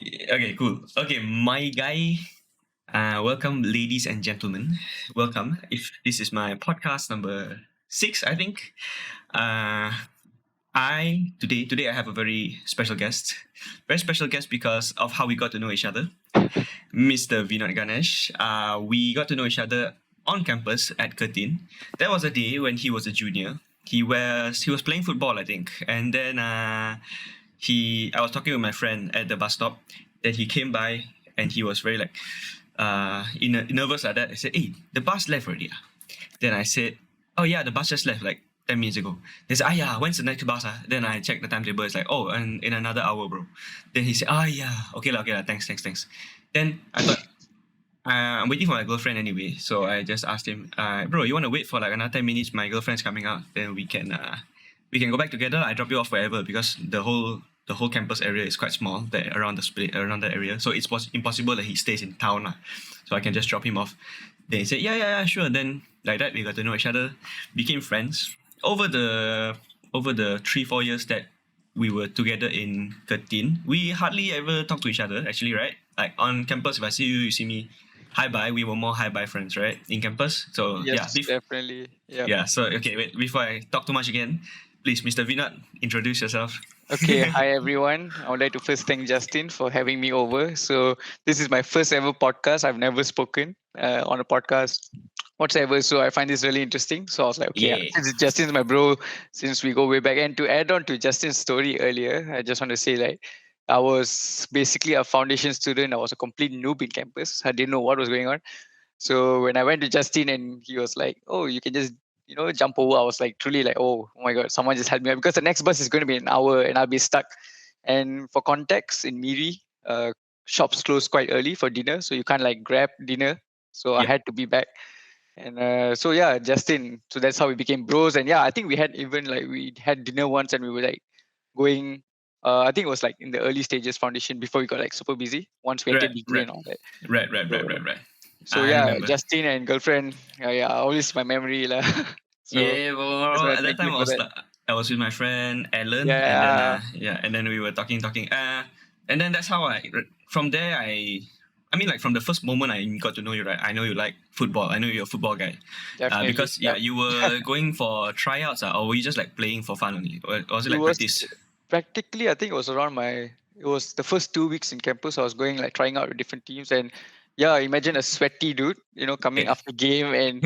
Okay, cool. Okay, my guy. Welcome, ladies and gentlemen. Welcome. If this is my podcast number 6, I think. Uh, I today I have a very special guest. Very special guest because of how we got to know each other. Mr. Vinod Ganesh. We got to know each other on campus at Curtin. That was a day when he was a junior. He was playing football, I think, and then I was talking with my friend at the bus stop. Then he came by and he was very like nervous like that. I said, "Hey, the bus left already." Then I said, "Oh yeah, the bus just left like 10 minutes ago." They said, "Ah yeah, when's the next bus?" Then I checked the timetable. It's like, "Oh, in another hour, bro." Then he said, "Ah yeah, okay lah, thanks." Then I thought, I'm waiting for my girlfriend anyway, so I just asked him, "Bro, you want to wait for like another 10 minutes? My girlfriend's coming out. Then we can go back together. I drop you off wherever because the whole campus area is quite small that around that area, so it's impossible that he stays in town lah. So I can just drop him off." Then he said, "Yeah, sure." Then like that we got to know each other, became friends over the 3-4 years that we were together in 13. We hardly ever talk to each other actually, right? Like on campus, if I see you, you see me. Hi bye. We were more hi bye friends, right? In campus. So yeah, Yes, definitely. Yeah. yeah. So okay, wait. Before I talk too much again, please, Mr. Vinod, introduce yourself. Okay. Hi, everyone. I would like to first thank Justin for having me over. So this is my first ever podcast. I've never spoken on a podcast whatsoever. So I find this really interesting. So I was like, okay, Yeah. since Justin's my bro, since we go way back. And to add on to Justin's story earlier, I just want to say like I was basically a foundation student. I was a complete noob in campus. I didn't know what was going on. So when I went to Justin and he was like, "Oh, you can just jump over," I was like truly like, "Oh my god, someone just help me out," because the next bus is going to be an hour and I'll be stuck. And for context, in Miri, shops close quite early for dinner, so you can't like grab dinner. So I Yep. had to be back. And so yeah, Justin. So that's how we became bros. And yeah, I think we had even like we had dinner once and we were like going. I think it was like in the early stages foundation before we got like super busy. Once we Right. entered degree Right. and all that. Right. So I yeah, remember. Justin and girlfriend. Yeah, always my memory lah. So Yeah, that's bro. why At that thank you time, for that. I was with my friend Alan, and then Yeah, we were talking. And then that's how from there I mean like from the first moment I got to know you, right? I know you like football. I know you're a football guy. definitely. Because Yeah, yeah, you were going for tryouts, or were you just like playing for fun only, or was it it like was practice? practically. I think it was around my. It was the first 2 weeks in campus. I was going like trying out with different teams and yeah, imagine a sweaty dude, coming after game and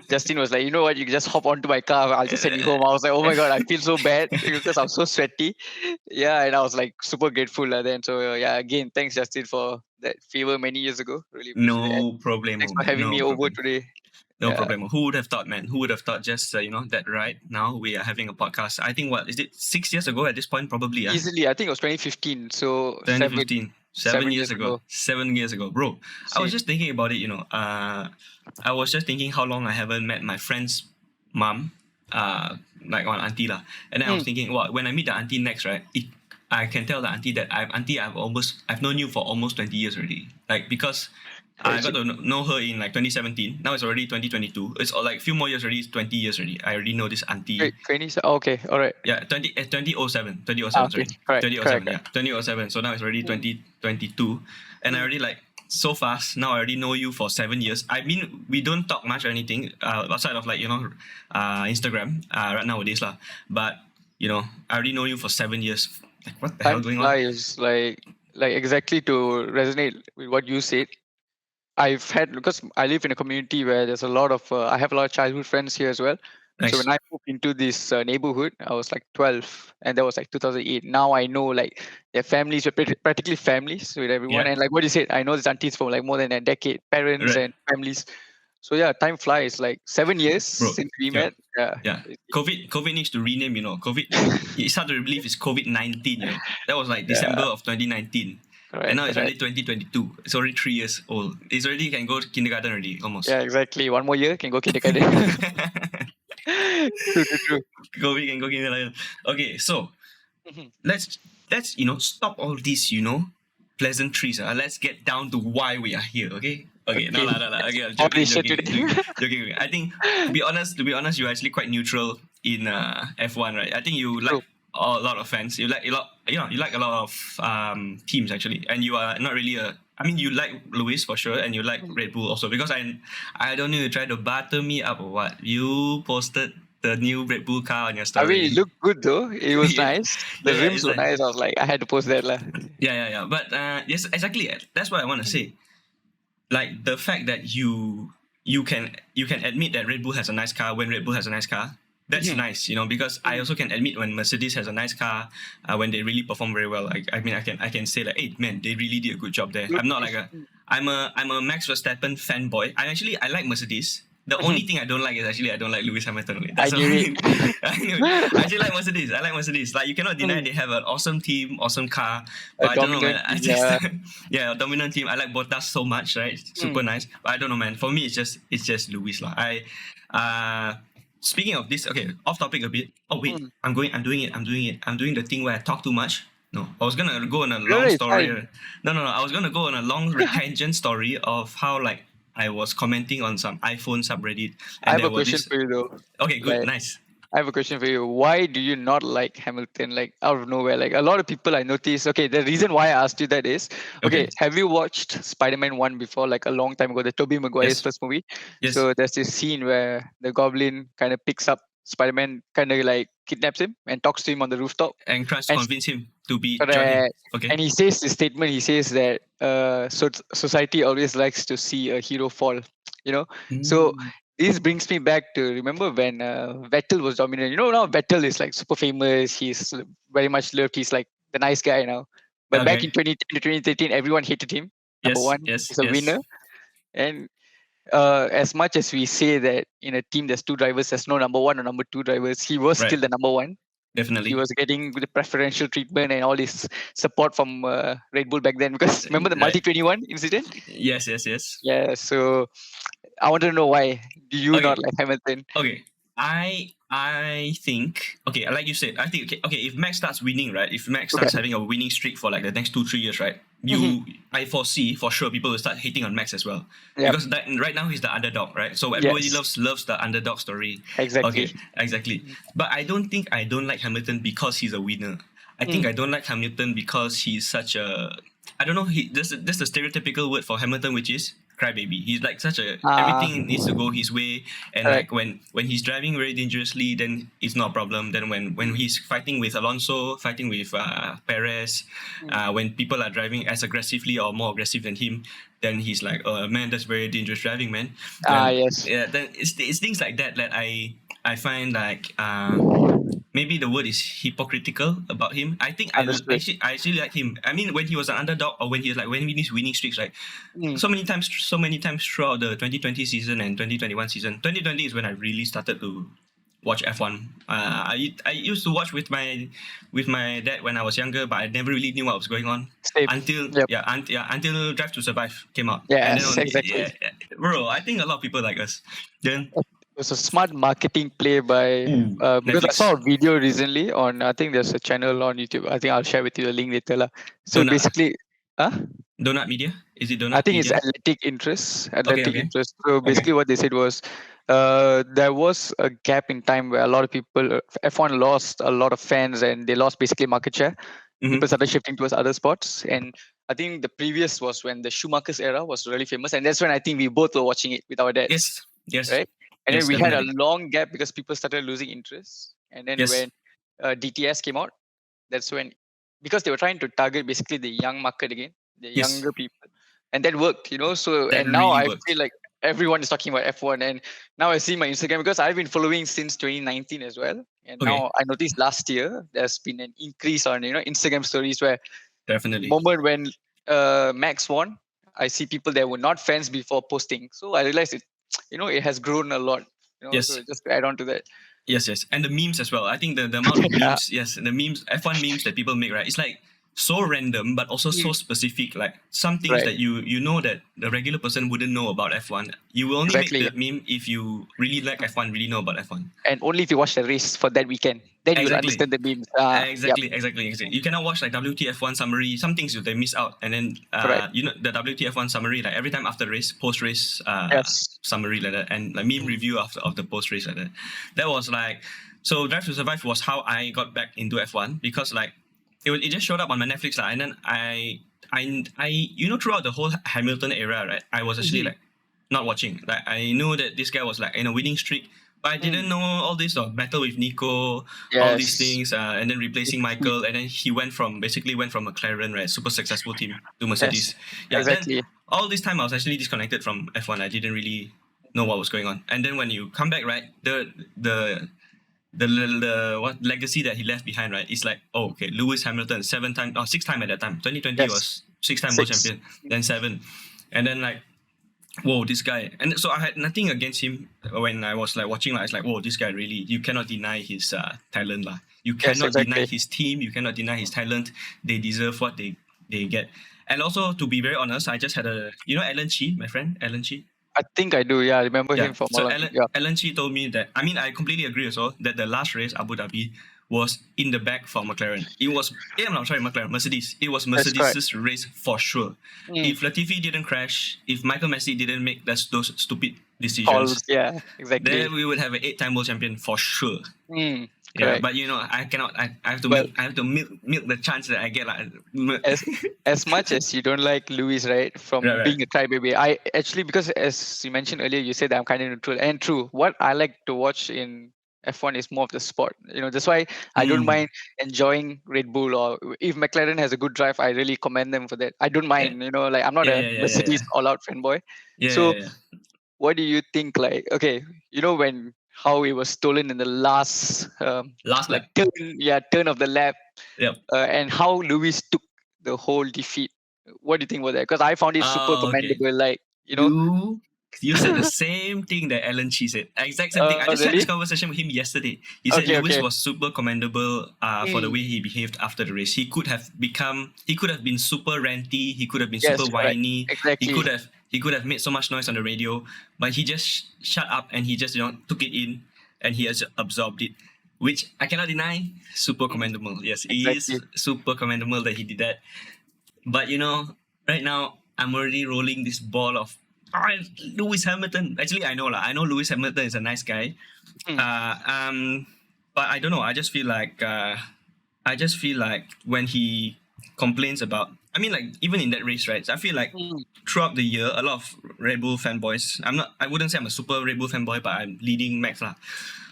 Justin was like, you know what, you can just hop onto my car. I'll just send you home. I was like, oh my god, I feel so bad because I'm so sweaty. Yeah, and I was like super grateful then. So yeah, again, thanks Justin for that favor many years ago. Really appreciate it. And No thanks problemo, for man. having No me over problem. today. No Yeah, problem. Who would have thought, man? Who would have thought just, that right now we are having a podcast? I think, what, is it 6 years ago at this point? Probably, easily. I think it was 2015. So 2015. Seven seven years years ago. ago. 7 years ago. Bro, I was Same. just thinking about it, I was just thinking how long I haven't met my friend's mom, like on auntie lah. And then I was Mm, thinking, well, when I meet the auntie next, right, I can tell the auntie that I've known you for almost 20 years already. Like, because I got crazy. to know her in like 2017. Now it's already 2022. It's like a few more years already. It's 20 years already. I already know this auntie. Wait, 20. Okay, all right. Yeah, 2007. Ah, 2007, okay, sorry. correct, correct, 2007, yeah. correct. 2007. So now it's already Mm, 2022. And I mm. already like so fast. Now I already know you for 7 years. I mean, we don't talk much or anything outside of like, Instagram right nowadays. Lah. But, I already know you for 7 years. Like, what the hell Time going on? flies. Like exactly to resonate with what you said. I've had because I live in a community where there's a lot of I have a lot of childhood friends here as well. So Nice. when I moved into this neighborhood, I was like 12, and that was like 2008. Now I know like their families were practically families with everyone, Yeah. and like what you said, I know these aunties for like more than a decade, parents Right. and families. So yeah, time flies. Like 7 years Bro. since we Yeah. met. Yeah, Yeah. COVID needs to rename, COVID. It's hard to believe it's COVID-19, That was like December yeah, of 2019. And correct, now it's correct. already 2022. It's already 3 years old. It's already can go to kindergarten already, almost. Yeah, exactly. One more year can go kindergarten. True, true, true. COVID can go kindergarten. Okay, so Mhm. let's stop all these, pleasantries. Let's get down to why we are here, okay? Okay, no, Okay, no, no, no. Okay, let's I'm all joking, this shit joking, today. joking. I think to be honest, you're actually quite neutral in F1, right? I think you like True. a lot of fans. You like a lot, you like a lot of teams actually, and you are not really a. I mean, you like Lewis for sure, and you like Mm. Red Bull also because I don't know you try to butter me up or what. You posted the new Red Bull car on your I mean, it story. looked good though. It was yeah, nice. The yeah, rims it's were like nice. I was like, I had to post that lah. yeah. But yes, exactly. That's what I want to Mm. say. Like the fact that you can admit that Red Bull has a nice car when Red Bull has a nice car. That's Mhm. nice, because I Mm. also can admit when Mercedes has a nice car, when they really perform very well. I mean, I can say like, hey man, they really did a good job there. Good. I'm not like I'm a Max Verstappen fanboy. I like Mercedes. The only Mhm. thing I don't like is actually I don't like Lewis Hamilton only. I That's the knew it. only. I actually like Mercedes. I like Mercedes. Like you cannot deny Mm. they have an awesome team, awesome car. A But I don't know, man. dominant I team. just Yeah. yeah, dominant team. I like Bottas so much, right? Super Mm. nice. But I don't know, man. For me, it's just Lewis lah. Uh speaking of this, okay, off topic a bit. Oh wait, Mm. I'm doing the thing where I talk too much. No, I was gonna go on a No, no, long it's story. fine. No. I was gonna go on a long tangent story of how like I was commenting on some iPhone subreddit, I and have there a were question this. for you though. Okay, good, Like, nice. I have a question for you. Why do you not like Hamilton? Like out of nowhere. Like a lot of people I noticed. Okay, the reason why I asked you that is, okay, Okay. have you watched Spider-Man 1 before, like a long time ago, the Tobey Maguire's Yes. first movie? Yes. So there's this scene where the Goblin kind of picks up Spider-Man, kind of like kidnaps him and talks to him on the rooftop. And tries to And convince him to be join him. correct. Okay. And he says this statement. He says that society always likes to see a hero fall. You know. So Mm. this brings me back to remember when Vettel was dominant. You know now Vettel is like super famous. He's very much loved. He's like the nice guy now. But back Okay. in 2010 to 2013, everyone hated him. Number Yes. one, Yes. he's a Yes. winner. And as much as we say that in a team there's two drivers, there's no number one or number two drivers, he was Right. still the number one. He Definitely. was getting the preferential treatment and all this support from Red Bull back then. Because remember the Right. Multi 21 incident? Yes. Yes. Yes. Yeah. So I want to know why do you not Okay. like Hamilton? Okay. I think okay, like you said, I think okay, if Max starts winning, right? If Max Okay. starts having a winning streak for like the next 2-3 years, right? Mhm. I foresee for sure people will start hating on Max as well. Yep. Because right now he's the underdog, right? So everybody Yes. loves the underdog story. Exactly. Okay, exactly. But I don't think I don't like Hamilton because he's a winner. I think Mm. I don't like Hamilton because he's such a I don't know, there's a stereotypical word for Hamilton which is crybaby. He's like such a Ah, everything needs to go his way, and correct. like when he's driving very dangerously, then it's not a problem. Then when he's fighting with Alonso, fighting with Perez, Mm. when people are driving as aggressively or more aggressive than him, then he's like, oh man, that's very dangerous driving, man. Ah, Then yes. yeah, then it's things like that that I find like maybe the word is hypocritical about him. I think Understood. I actually like him. I mean, when he was an underdog or when he was like when he needs winning streaks, like Mm. so many times throughout the 2020 season and 2021 season. 2020 is when I really started to watch F1. I used to watch with my dad when I was younger, but I never really knew what was going on Same. until Yep. until Drive to Survive came out, and then Yes. only Exactly. bro, I think a lot of people like us. Then It was a smart marketing play by because I saw Netflix a video recently on I think there's a channel on YouTube. I think I'll share with you the link later. Lah. So Donut basically, huh? Donut Media, is it I Donut think it's Media? athletic interest. Okay, Athletic okay, interest. So okay. basically, what they said was there was a gap in time where a lot of people F1 lost a lot of fans and they lost basically market share. People Mm-hmm. started shifting towards other sports, and I think the previous was when the Schumacher's era was really famous, and that's when I think we both were watching it with our dads, Yes, yes, right? And then yes, we had a definitely. long gap because people started losing interest, and then Yes, when DTS came out, that's when because they were trying to target basically the young market again, the yes, younger people, and that worked, so that and now really I worked. feel like everyone is talking about F1, and now I see my Instagram because I've been following since 2019 as well, and Okay, now I noticed last year there's been an increase on Instagram stories where definitely. moment when Max won, I see people that were not fans before posting, so I realized it, it has grown a lot, so Yes, just to add on to that. yes, and the memes as well. I think the amount of Yeah, memes, yes, the memes, F1 memes that people make, right? It's like so random, but also mm, so specific. Like some things right, that you know that the regular person wouldn't know about F1. You will only make exactly. the meme if you really like F1, really know about F1. And only if you watch the race for that weekend, then you will Exactly. understand the memes. Yep, Exactly. You cannot watch like WTF1 summary. Some things they miss out, and then correct. the WTF1 summary like every time after race, post race Yes. summary like that, and like meme Mm. review after of the post race like that. That was like So Drive to Survive was how I got back into F1 because like it just showed up on my Netflix lah, and then I throughout the whole Hamilton era, right, I was actually Mhm. like not watching. Like I knew that this guy was like in a winning streak, but I Mm. didn't know all this battle with Nico, all these Yes. things, and then replacing He- Michael, and then he basically went from McLaren, right, super successful team, to Yes. Mercedes. Yeah, then Exactly. all this time I was actually disconnected from F1. I didn't really know what was going on, and then when you come back, right, the what legacy that he left behind, right? It's like, oh, okay, Lewis Hamilton, 7 time or 6 time at that time. 2020 Yes. was 6 time world 6. champion, then seven, and then like, whoa, this guy. And so I had nothing against him when I was like watching. Like, it's like, whoa, this guy really. You cannot deny his talent, lah. You Yes. cannot deny Exactly. his team. You cannot deny his talent. They deserve what they get. And also, to be very honest, I just had Alan Chi, my friend, Alan Chi. I think I do. Yeah, I remember Yeah. him from So Holland. Yeah. Alan Chi told me that. I mean, I completely agree also that the last race, Abu Dhabi, was in the back for McLaren. It was. I'm not sorry, McLaren, Mercedes. It was That's correct. Mercedes' race for sure. Mm. If Latifi didn't crash, if Michael Messi didn't make those stupid Calls. decisions, Yeah. Exactly. then we would have an 8 time world champion for sure. Mm. Yeah, Correct. but I cannot. I have to Well, milk the chance that I get like. as much as you don't like Lewis, right, Right, from right. being a crybaby, I actually, because as you mentioned earlier, you said that I'm kind of neutral, and true. What I like to watch in F1 is more of the sport. That's why I don't Mm. mind enjoying Red Bull, or if McLaren has a good drive, I really commend them for that. I don't Yeah, mind, like I'm not yeah, a yeah, yeah, yeah, Mercedes yeah, all-out fanboy. yeah, So, yeah, yeah. what do you think? Like, okay, when how it was stolen in the last, Last like lap. turn of the lap, Yep. and how Lewis took the whole defeat. What do you think about that? Because I found it super Oh, okay. commendable. Like, You you said the same thing that Alan Chi said. Exact same thing. I just had this really? conversation with him yesterday. He said Okay, Lewis okay. was super commendable for the Mm, way he behaved after the race. He could have been super ranty, he could have been yes, super correct. whiny, Exactly. he could have made so much noise on the radio, but he just shut up and he just took it in and he has absorbed it. Which I cannot deny, super Mm, commendable. Yes, it is exactly. super commendable that he did that. But right now I'm already rolling this ball of Lewis Hamilton. Actually, I know lah. I know Lewis Hamilton is a nice guy. Mm, Uh, but I don't know. I just feel like when he complains about. I mean, like even in that race, right? I feel like mm, throughout the year, a lot of Red Bull fanboys. I'm not. I wouldn't say I'm a super Red Bull fanboy, but I'm leading Max lah.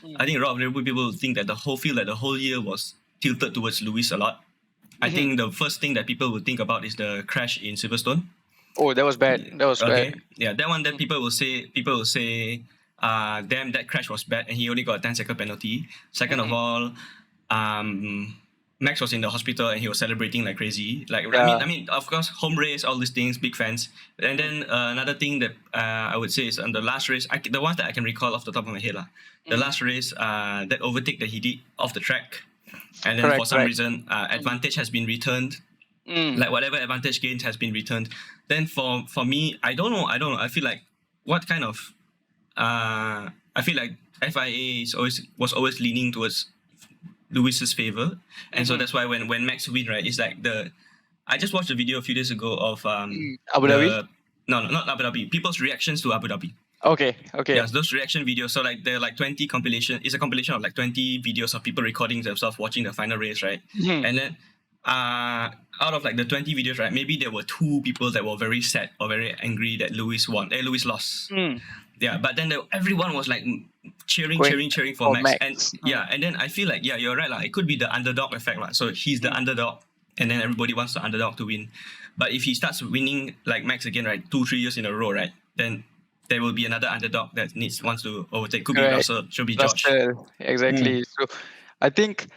mm, I think a lot of Red Bull people think that the whole year was tilted towards Lewis a lot. I mhm. think the first thing that people would think about is the crash in Silverstone. Oh, that was bad. That was bad. Okay, yeah, that one. That Mm, people will say, damn, that crash was bad, and he only got a 10-second penalty. Second of mhm. all, Max was in the hospital and he was celebrating like crazy. Like Yeah. I mean, of course, home race, all these things, big fans. And Mm, then another thing that I would say is on the last race, the ones that I can recall off the top of my head, lah. The mm. last race, that overtake that he did off the track, and then for Correct, some correct. reason, Mm, advantage has been returned, mm, like whatever advantage gained has been returned. Then for me, I don't know. I feel like what kind of I feel like FIA was always leaning towards Lewis's favor, and so mhm, that's why when Max win, right, it's like I just watched a video a few days ago of mm. Abu Dhabi? the no, not Abu Dhabi, people's reactions to Abu Dhabi. Okay, okay. Yes, those reaction videos. So like they're like 20 compilation. It's a compilation of like 20 videos of people recording themselves watching the final race, right? Mhm, And then out of like the 20 videos, right, maybe there were two people that were very sad or very angry that Lewis won. Lewis lost. mm. Yeah, but then everyone was like cheering, Going cheering for for Max. Max. And Mm, yeah, and then I feel like, yeah, you're right. Like, it could be the underdog effect. Like. So he's the mm. underdog, and then everybody wants the underdog to win. But if he starts winning like Max again, right, 2-3 years in a row, right, then there will be another underdog that wants to overtake. Could be Correct. Russell, should be George. Russell, exactly. So I think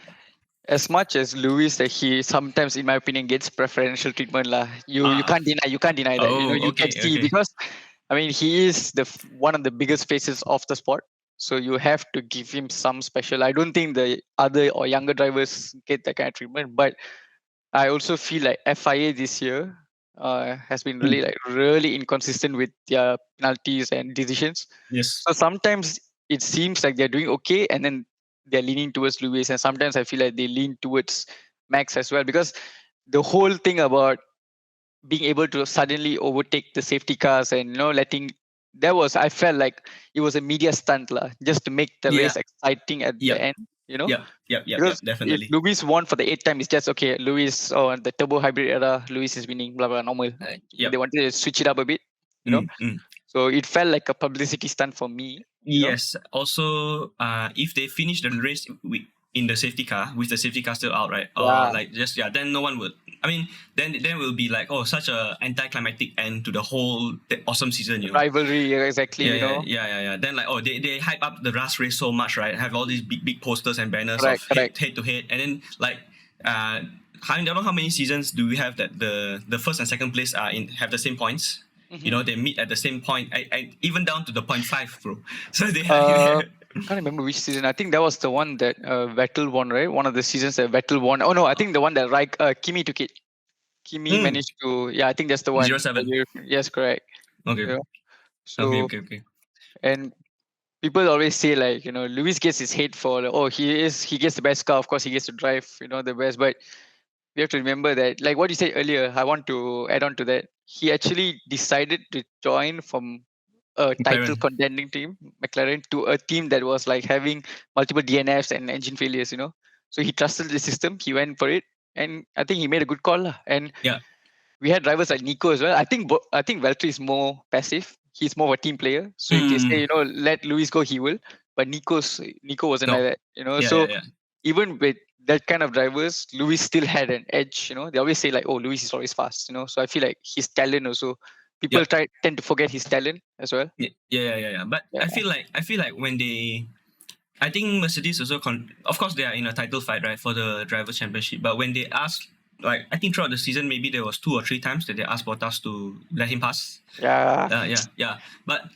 as much as Lewis, that he sometimes, in my opinion, gets preferential treatment lah. You Ah, can't deny that. oh, You can okay, see, okay. because I mean he is one of the biggest faces of the sport. So you have to give him some special. I don't think the other or younger drivers get that kind of treatment. But I also feel like FIA this year has been Hmm. really inconsistent with their penalties and decisions. Yes. So sometimes it seems like they're doing okay, and then they're leaning towards Lewis, and sometimes I feel like they lean towards Max as well, because the whole thing about being able to suddenly overtake the safety cars and letting, I felt like it was a media stunt lah, just to make the Yeah. race exciting at the Yep. end. you know. Yep. Yep. Yep. Yep. Because if Definitely. Lewis won for the eighth time, it's just okay. Lewis or the turbo hybrid era, Lewis is winning, blah blah, normal. Yep. They wanted to switch it up a bit, you know. Mm, mm. So it felt like a publicity stunt for me, you know. Yes. Also, if they finish the race in the safety car with the safety car still out, right? Or Yeah, like just then no one would. I mean, then will be like, oh, such a anticlimactic end to the whole awesome season, you know. rivalry, yeah, exactly, Yeah, you yeah, know. yeah, yeah, yeah. Then like, oh, they hype up the last race so much, right? Have all these big posters and banners of Correct, correct. head to head, and then like, I don't know how many seasons do we have that the first and second place are in have the same points. You Mm-hmm. know, they meet at the same point, even down to the point five, bro. So they Uh, can't remember which season. I think that was the one that Vettel won, right? One of the seasons that Vettel won. Oh no, I think the one that Kimi took it. Kimi mm, managed to. Yeah, I think that's the zero one. seven. Yes, correct. Okay, Yeah. okay, So okay, okay. and people always say like Lewis gets his hate for like, oh he gets the best car. Of course he gets to drive the best, but we have to remember that like what you said earlier. I want to add on to that. He actually decided to join from a title McLaren. contending team, McLaren, to a team that was like having multiple DNFs and engine failures, So he trusted the system, he went for it, and I think he made a good call. Lah. And Yeah. we had drivers like Nico as well. I think Valtteri is more passive. He's more of a team player. So if they say, Mm, let Luis go, he will. But Nico wasn't like no. that. Yeah, yeah, So yeah. even with that kind of drivers, Lewis still had an edge. They always say like, oh, Lewis is always fast. So I feel like his talent also. People Yep. tend to forget his talent as well. Yeah, yeah, yeah, yeah. But Yeah, I feel like when they I think Mercedes also of course they are in a title fight, right, for the driver championship. But when they asked, like, I think throughout the season maybe there was 2 or 3 times that they asked Bottas to let him pass. yeah, Yeah, yeah. But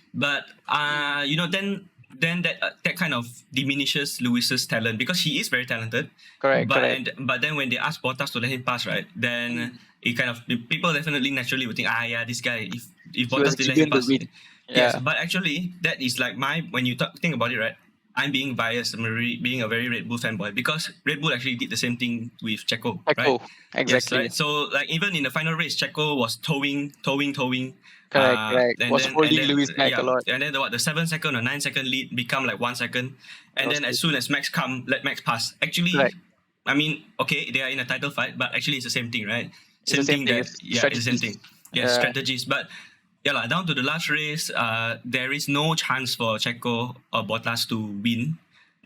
then that kind of diminishes Lewis's talent because he is very talented. correct, correct. But then when they ask Bottas to let him pass, right, then it kind of people definitely naturally would think, yeah, this guy, if He was Bottas didn't let him given the pass, win. yes. Yeah, But actually, that is like when you think about it, right. I'm being biased. I'm being a very Red Bull fanboy because Red Bull actually did the same thing with Checo, right? Echo, Yes, exactly. right. So like even in the final race, Checo was towing, Correct, correct. and Was then holding Lewis back a yeah, lot. and then the 7 second or 9 second lead become like 1 second, That and was then as crazy. soon as Max come, let Max pass. Actually, Correct. I mean, okay, they are in a title fight, but actually it's the same thing, right? It's the Same same thing thing. that It's yeah, it's the same strategies. thing. Yes, Yeah, strategies, but yeah, down to the last race, there is no chance for Checo or Bottas to win.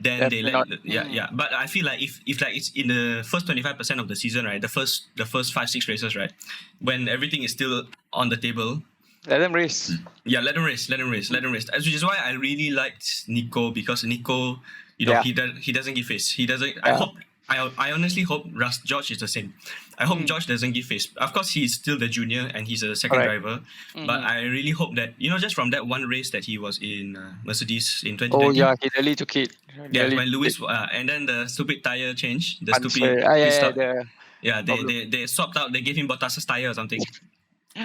Then they definitely let not. yeah, Mm, yeah. But I feel like if like it's in the first 25% of the season, right, the first 5 6 races, right, when everything is still on the table, let them race. yeah, let him race, let him race, let him race. Which is why I really liked Nico because Nico, Yeah, he doesn't give face. He doesn't. yeah. I honestly hope George is the same. I hope Mm, George doesn't give face. Of course, he's still the junior and he's a second correct. driver, but Hmm. I really hope that just from that one race that he was in Mercedes in Oh 2020. yeah, he really took it. Yeah, Really when did Lewis and then the stupid tire change, the stupid unfair. pit Yeah, stop. the Yeah, problem. they swapped out. They gave him Bottas's tire or something.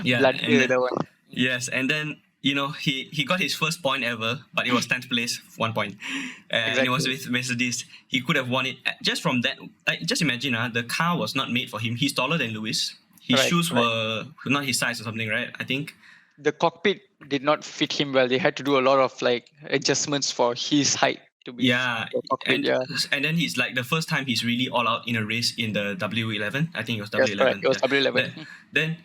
Yeah, and Blunder then that one. yes, and then he got his first point ever, but it was 10th place, 1 point, and it was Exactly. with Mercedes. He could have won it just from that. Like, just imagine, the car was not made for him. He's taller than Lewis. His Correct. shoes Correct. were not his size or something, right? I think. The cockpit did not fit him well. They had to do a lot of like adjustments for his height to be Yeah, the cockpit. and Yeah. and then he's like the first time he's really all out in a race in the W11. I think it was Yes, correct. W11. It was Yeah. W11. Then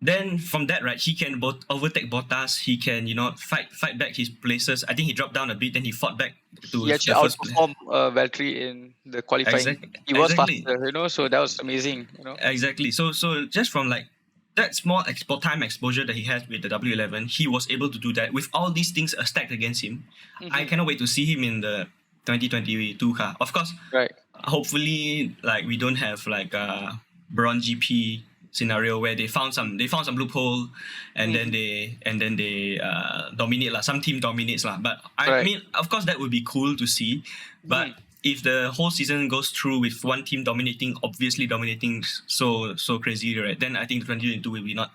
then from that, right, he can overtake Bottas. He can fight back his places. I think he dropped down a bit, then he fought back He to actually the first place. outperformed Valtteri in the qualifying. Exactly, He was exactly, faster. So that was amazing. exactly. So just from like that small time exposure that he has with the W11, he was able to do that with all these things stacked against him. I Hmm. cannot wait to see him in the 2022 car. Of course, Right. hopefully, like we don't have like a bronze GP scenario where they found some loophole and then Mhm. they dominate lah. Some team dominates lah. But I Right. mean, of course, that would be cool to see. But Mhm. if the whole season goes through with one team obviously dominating so crazy, right? Then I think 2022 will be not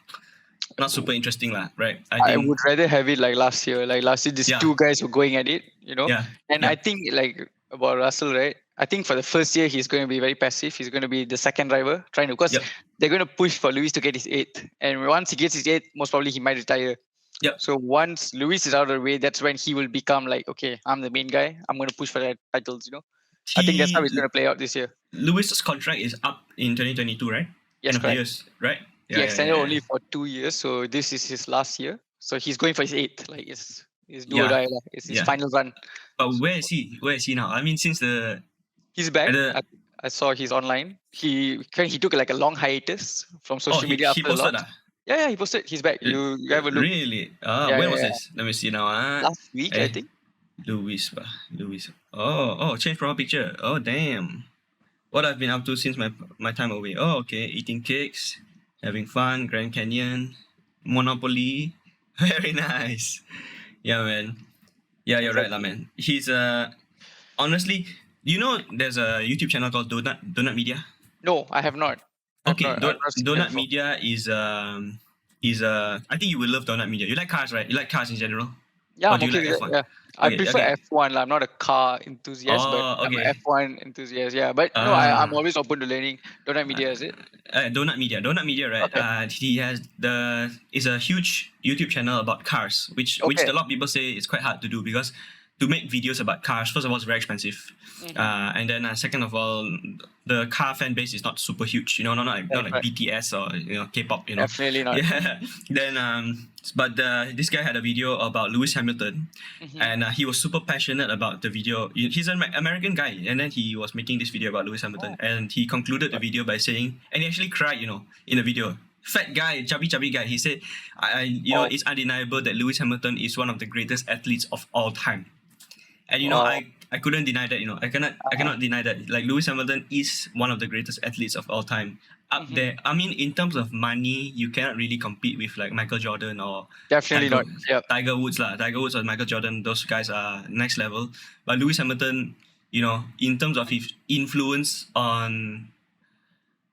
super interesting lah, right? I I think would rather have it like last year. Like last year, these yeah, two guys were going at it. yeah, And I yeah, think like about Russell, right? I think for the first year he's going to be very passive. He's going to be the second driver, trying to because yep, they're going to push for Lewis to get his eighth. And once he gets his eighth, most probably he might retire. yep. So once Lewis is out of the way, that's when he will become like, okay, I'm the main guy. I'm going to push for the titles. I think that's how He it's going to play out this year. Lewis's contract is up in 2022, right? End Yes, of the correct. years, right? He Yeah, yeah, extended yeah, yeah. only for 2 years, so this is his last year. So he's going for his eighth. Like it's do or Yeah, die. Lah. It's his yeah. final run. But So where is he? Where is he now? I mean, since the he's back. the I saw he's online. He took like a long hiatus from oh, social media he after the posted loss. ah. Yeah, he posted. He's back. You have a look. Really? Yeah, When yeah, was yeah. this? Let me see now. Last week, I Eh, think. Louis, Louis. Oh, change profile picture. Oh, damn. What I've been up to since my time away. Oh, okay. Eating cakes, having fun, Grand Canyon, Monopoly. Very nice. Yeah, man. Yeah, you're right, lah, Exactly. man. He's honestly, there's a YouTube channel called Donut Media. No, I have not. Okay, I've not seen that Donut before. Media is I think you will love Donut Media. You like cars, right? You like cars in general, Yeah, or I'm do you okay like with that. F1? Yeah, I Okay, prefer okay. F1. Lah. I'm not a car enthusiast, but Oh, I'm an okay. F1 enthusiast. Yeah, but no, I'm Ah, always open to learning. Don't have media, is it? Donut Media, right? Okay. He has is a huge YouTube channel about cars, which Okay. a lot of people say is quite hard to do because to make videos about cars, first of all, it's very expensive, Mm-hmm. and then second of all, the car fan base is not super huge. Not like Right. BTS or K-pop. Definitely not. Yeah. Then but this guy had a video about Lewis Hamilton, Mm-hmm. and he was super passionate about the video. He's an American guy, and then he was making this video about Lewis Hamilton, Oh, and he concluded the right. video by saying, and he actually cried, in the video. Fat guy, chubby guy. He said, Wow. it's undeniable that Lewis Hamilton is one of the greatest athletes of all time. And Wow. I couldn't deny that. I Uh-huh. cannot deny that. Like Lewis Hamilton is one of the greatest athletes of all time. Up Mm-hmm. there. I mean, in terms of money, you cannot really compete with like Michael Jordan or Definitely Tiger not. Yep. Tiger Woods lah. Tiger Woods or Michael Jordan, those guys are next level. But Lewis Hamilton, in terms of his influence on,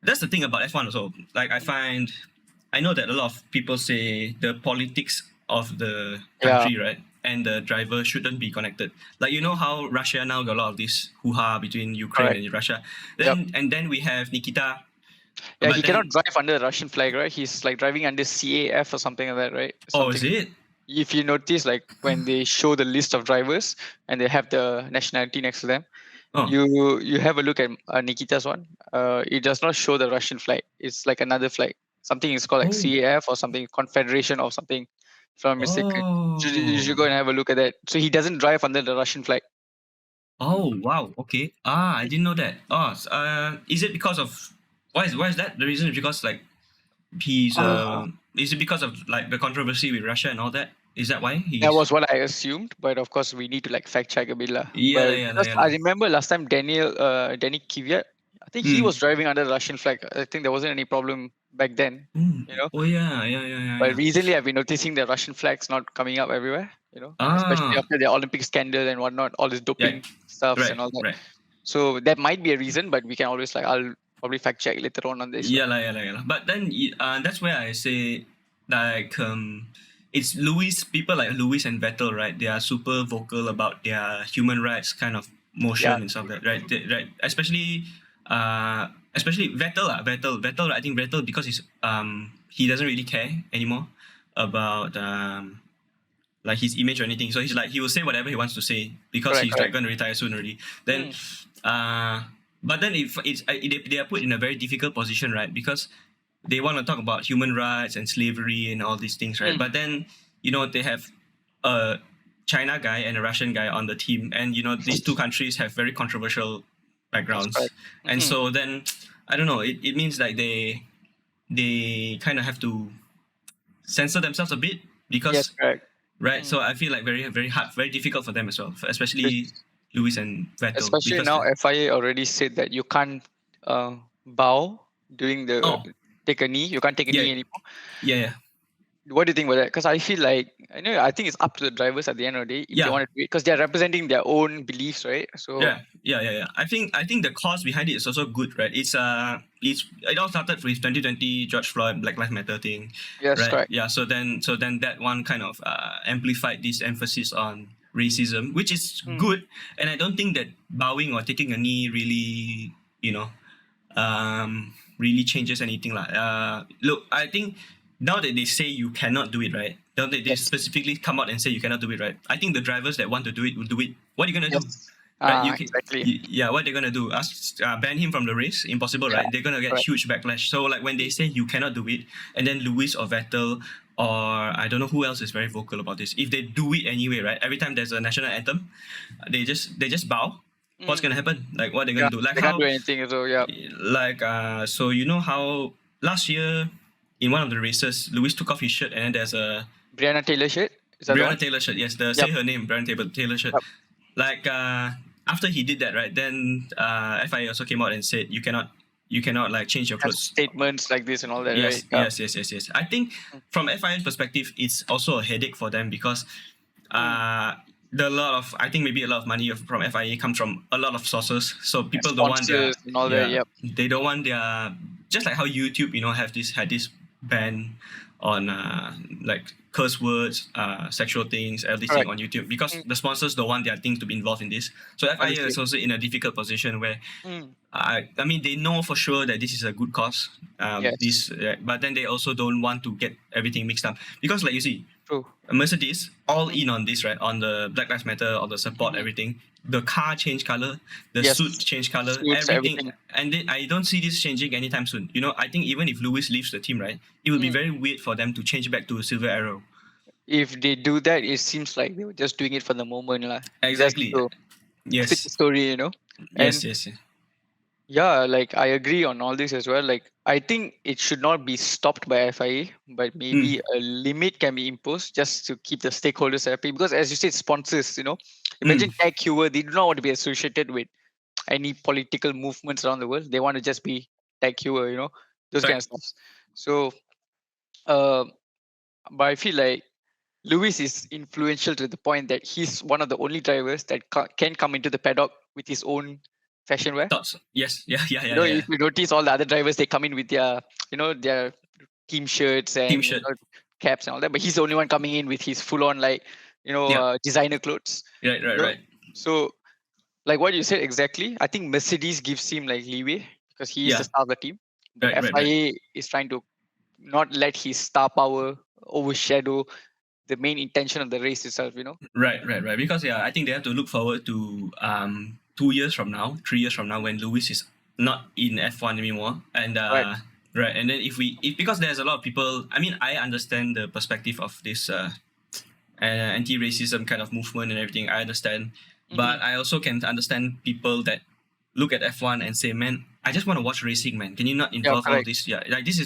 that's the thing about F1 also. Like I know that a lot of people say the politics of the Yeah. country, right, and the driver shouldn't be connected. Like how Russia now got a lot of this hoo-ha between Ukraine Correct. and Russia. Yep. Then we have Nikita. Yeah, But he cannot then, drive under the Russian flag, right? He's like driving under CAF or something like that, right? oh, is Something. it? If you notice, like when they show the list of drivers and they have the nationality next to them, Oh, you have a look at Nikita's one. It does not show the Russian flag. It's like another flag. Something is called like oh, CAF or something, Confederation or something. If I'm mistaken, you should go oh, and have a look at that. So he doesn't drive under the Russian flag. oh! Wow. Okay. I didn't know that. Oh, is it because of why is that? The reason is because like he's Uh, is it because of like the controversy with Russia and all that? Is that why that he's? was what I assumed, but of course we need to like fact check a bit lah. Yeah, But yeah, because yeah, I yeah. remember last time Danny Kvyat, I think he was driving under the Russian flag. I think there wasn't any problem back then, you know. Oh yeah, yeah, yeah, yeah, But yeah. recently I've been noticing the Russian flags not coming up everywhere, especially Ah, after the Olympic scandal and whatnot, all this yeah, doping stuffs right, and all that. right. So that might be a reason, but we can always I'll probably fact check later on this. Yeah, lah, yeah, lah, yeah, lah. But then, that's where I say, like, it's people like Lewis and Vettel, right? They are super vocal about their human rights kind of motion Yeah, and stuff like that, right? Right. Especially Vettel, Vettel. I think Vettel because he doesn't really care anymore about like his image or anything. So he's like he will say whatever he wants to say because correct, he's like correct. going to retire soon already. Then, Mm, but then if they are put in a very difficult position, right? Because they want to talk about human rights and slavery and all these things, right? mm, But then they have a China guy and a Russian guy on the team, and these two countries have very controversial that's backgrounds, correct. and Mhm. so then I don't know. It means like they kind of have to censor themselves a bit Yes, because correct. right. Mm. So I feel like very very hard, very difficult for them as well, especially Es- Lewis and Vettel Especially because now, FIA already said that you can't bow during the oh take a knee. You can't take a yeah knee anymore. yeah What do you think about that? Because I feel like I think it's up to the drivers at the end of the day if they yeah want to do it because they're representing their own beliefs, right? So yeah. I think the cause behind it is also good, right? It all started with 2020 George Floyd Black Lives Matter thing, yes, right? correct. Yeah. So then that one kind of amplified this emphasis on racism, which is Mm. good. And I don't think that bowing or taking a knee really really changes anything lah. Look, I think now that they say you cannot do it, right? Now that they Yes. specifically come out and say you cannot do it, right? I think the drivers that want to do it will do it. What are you gonna do? Yes. right? You can, Exactly. yeah. What they're gonna do? Ban him from the race? Impossible, Yeah. right? They're gonna get Correct. huge backlash. So like when they say you cannot do it, and then Lewis or Vettel or I don't know who else is very vocal about this. If they do it anyway, right? Every time there's a national anthem, they just bow. What's Mm. gonna happen? Like what they're Yeah. gonna do? Like They can't how do anything. So yeah. so you know how last year in one of the races Lewis took off his shirt and then there's a Brianna Taylor shirt. Is that the Breonna one? Taylor shirt. Yes, the Yep. say her name, Taylor shirt. Yep. Like after he did that, right? Then FIA also came out and said you cannot like change your Have clothes. statements like this and all that, right? Yes, Yeah. yes, yes, yes, yes. I think from FIA's perspective, it's also a headache for them because Mm. I think maybe a lot of money from FIA comes from a lot of sources. So Yeah, people don't want their sponsors and all that. Yep. they don't want their just like how YouTube had this ban on like curse words, sexual things, everything Correct. on YouTube because Mm. the sponsors don't want their things to be involved in this. So FIA Understood. is also in a difficult position where Mm. I mean, they know for sure that this is a good cause. Yes. But then they also don't want to get everything mixed up because, like you see, True. Mercedes all Mm. in on this, right? On the Black Lives Matter, on the support, Mhm. everything. The car changed color, the Yes. suit changed color, Suits, everything, everything. and I don't see this changing anytime soon. You know, I think even if Lewis leaves the team, right, it will be Mm. very weird for them to change back to Silver Arrow. If they do that, it seems like they were just doing it for the moment, lah. Just Exactly. to fit the Yes. story, you know. Yes. And Yes. yeah, like I agree on all this as well. Like I think it should not be stopped by FIA, but maybe Mm, a limit can be imposed just to keep the stakeholders happy. Because as you said, sponsors, you know, mm, imagine tag heuer, they do not want to be associated with any political movements around the world. They want to just be tag heuer, you know, those kind right. of stuff. So, uh, but I feel like Lewis is influential to the point that he's one of the only drivers that can come into the paddock with his own fashion wear. Thoughts? Yes. Yeah. Yeah. You Yeah. know, Yeah. if you notice all the other drivers, they come in with their, you know, their team shirts Team and, you shirt. know, caps and all that. But he's the only one coming in with his full on, like, you know, Yeah. designer clothes. Right. Right. You know? Right. So, like what you said exactly, I think Mercedes gives him like leeway because he is the Yeah. star of the team. But Right. Right. Right. FIA is trying to not let his star power overshadow the main intention of the race itself, you know? Right, right, right. Because yeah, I think they have to look forward to 2 years from now, 3 years from now, when Lewis is not in F1 anymore, and Right. right, and then if because there's a lot of people. I mean, I understand the perspective of this anti-racism kind of movement and everything. I understand, Hmm. but I also can understand people that look at F1 and say, "Man, I just want to watch racing, man. Can you not Yeah, involve all of correct. this? Yeah, like this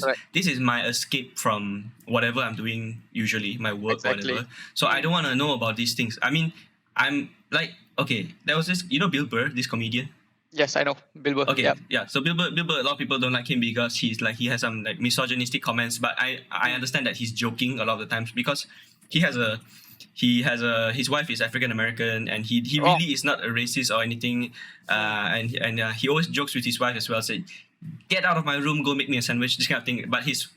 is my escape from whatever I'm doing usually, my work or Exactly. whatever. So I Mm. don't want to know about these things. I mean, I'm like, okay, there was this, Bill Burr, this comedian. Yes, I know. Bilbo. Okay, Yeah. yeah. So Bill Burr, a lot of people don't like him because he has some like misogynistic comments, but I Mm. understand that he's joking a lot of the times because he has a his wife is African American and he Oh, really is not a racist or anything, mm. and he always jokes with his wife as well, say, "Get out of my room, go make me a sandwich," this kind of thing. But he's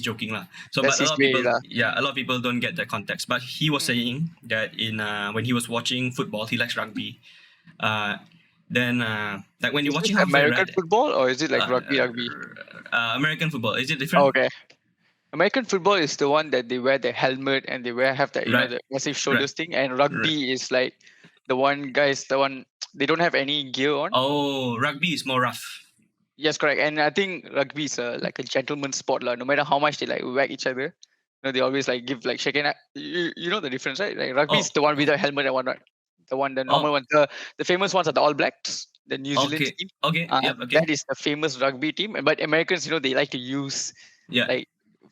joking lah. So That's but a his lot of way, people, lah. yeah, a lot of people don't get that context. But he was Mm. saying that in when he was watching football, he likes rugby. Uh, then like when you're Is this watching halfway, American right? football or is it like Uh, rugby? Rugby. American football, is it Oh, different? okay. American football is the one that they wear the helmet and they have that, you know, Right, the massive right, shoulders thing. And right. rugby is like the one they don't have any gear on. Oh, rugby is more rough. Yes, correct. And I think rugby is like a gentleman sport, lah. No matter how much they like whack each other, you know, they always like give like shaking. You know the difference, right? Like rugby Oh, is the one without helmet and whatnot. The normal oh, one. The famous ones are the All Blacks, the New Zealand okay, team. okay, yep, That okay, is the famous rugby team. But Americans, you know, they like to use yeah. like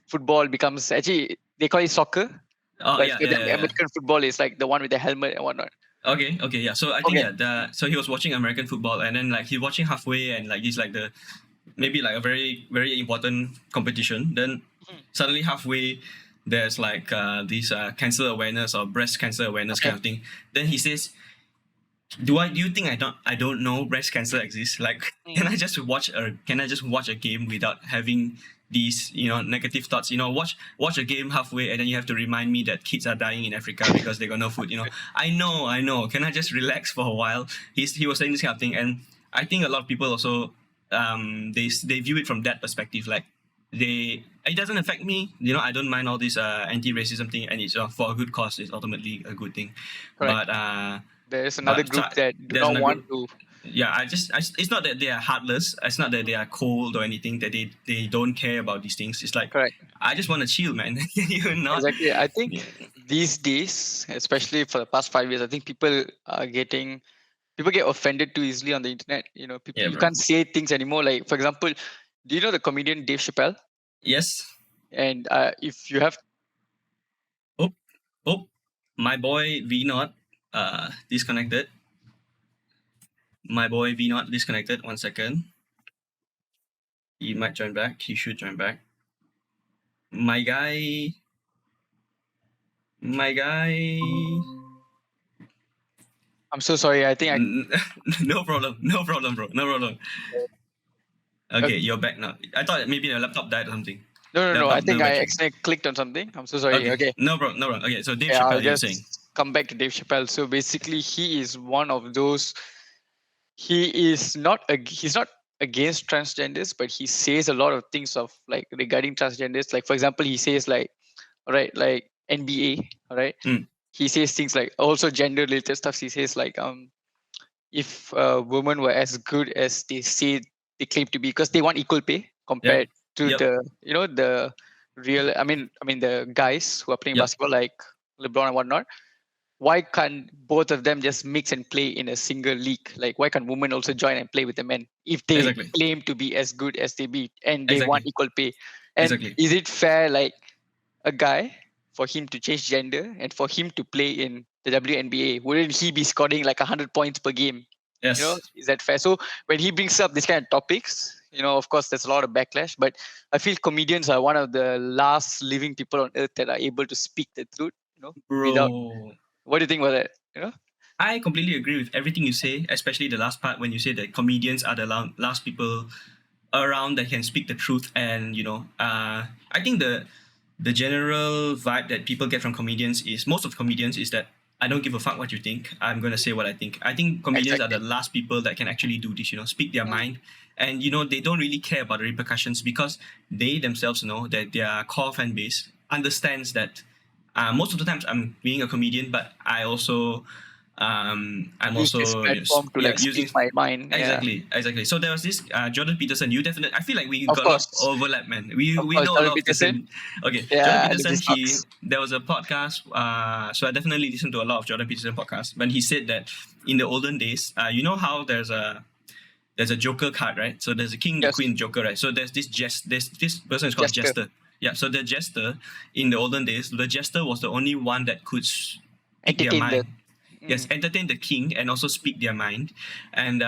football becomes actually they call it soccer, Oh, but yeah, for yeah, them, yeah, yeah. American football is like the one with the helmet and whatnot. Okay, okay, yeah. So I think Okay. yeah, so he was watching American football and then like he's watching halfway and like he's like the maybe like a very very important competition. Then Mhm. suddenly halfway there's like this cancer awareness or breast cancer awareness Okay. kind of thing. Then he says, do you think I don't know breast cancer exists? Like Mm. can I just watch a game without having these negative thoughts? Watch a game halfway and then you have to remind me that kids are dying in Africa because they got no food. I know. Can I just relax for a while? He was saying this kind of thing, and I think a lot of people also they view it from that perspective. Like it doesn't affect me. I don't mind all this anti-racism thing, and it's for a good cause. It's ultimately a good thing. Correct. But There's another But so, group that do there's not a want group. to. Yeah, it's not that they are heartless. It's not that they are cold or anything. That they don't care about these things. It's like Correct. I just want to chill, man. You're not. Exactly. I think Yeah, these days, especially for the past 5 years, I think people get offended too easily on the internet. yeah, You bro. can't say things anymore. Like, for example, do you know the comedian Dave Chappelle? Yes. And if you have, Oh, oh, my boy Vinod, disconnected. My boy Vinod disconnected. 1 second. He might join back. He should join back. My guy. My guy. I'm so sorry. I think No problem. No problem, bro. No problem. uh, Okay, you're back now. I thought maybe the laptop died or something. no. I Laptop, no think I battery. accidentally clicked on something. I'm so sorry. Okay, Okay. no problem. No problem. Okay, so Dave Yeah, I'll Chappelle, you were saying. just come back to Dave Chappelle. So basically, he is one of those. He's not against transgenders, but he says a lot of things of like regarding transgenders. Like, for example, he says like, all right, like NBA, all right. Mm, He says things like also gender related stuff. He says like if women were as good as they say they claim to be, because they want equal pay yep. compared to Yep. the real. I mean the guys who are playing Yep. basketball like LeBron and whatnot. Why can't both of them just mix and play in a single league? Like, why can't women also join and play with the men if they Exactly. claim to be as good as they be and they want Exactly. equal pay? And Exactly. is it fair, like a guy, for him to change gender and for him to play in the WNBA? Wouldn't he be scoring like 100 points per game? Yes. Is that fair? So when he brings up this kind of topics, of course, there's a lot of backlash. But I feel comedians are one of the last living people on earth that are able to speak the truth. Without. Bro, What do you think about that? I completely agree with everything you say, especially the last part when you say that comedians are the last people around that can speak the truth. And I think the general vibe that people get from comedians is most of comedians is that I don't give a fuck what you think. I'm gonna say what I think. I think comedians are the Exactly. last people that can actually do this. Speak their Mm. mind, and they don't really care about the repercussions because they themselves know that their core fan base understands that. Most of the times I'm being a comedian, but I'm Use this also platform to yeah like using speak my mind. Yeah. exactly. So there was this Jordan Peterson. You definitely. I feel like we Of got a lot of course. overlap, man. We Of we course. know a Jordan lot of Peterson. person. Okay, Jordan Yeah, I love Peterson. his talks. There was a podcast. So I definitely listened to a lot of Jordan Peterson podcasts. When he said that in the olden days, you know how there's a Joker card, right? So there's a King, the Yes. Queen, Joker, right? So there's this person is called Jester. Jester. Yeah. So the Jester in the olden days, the Jester was the only one that could speak their Entertain the. mind. Yes, entertain the king and also speak their mind, and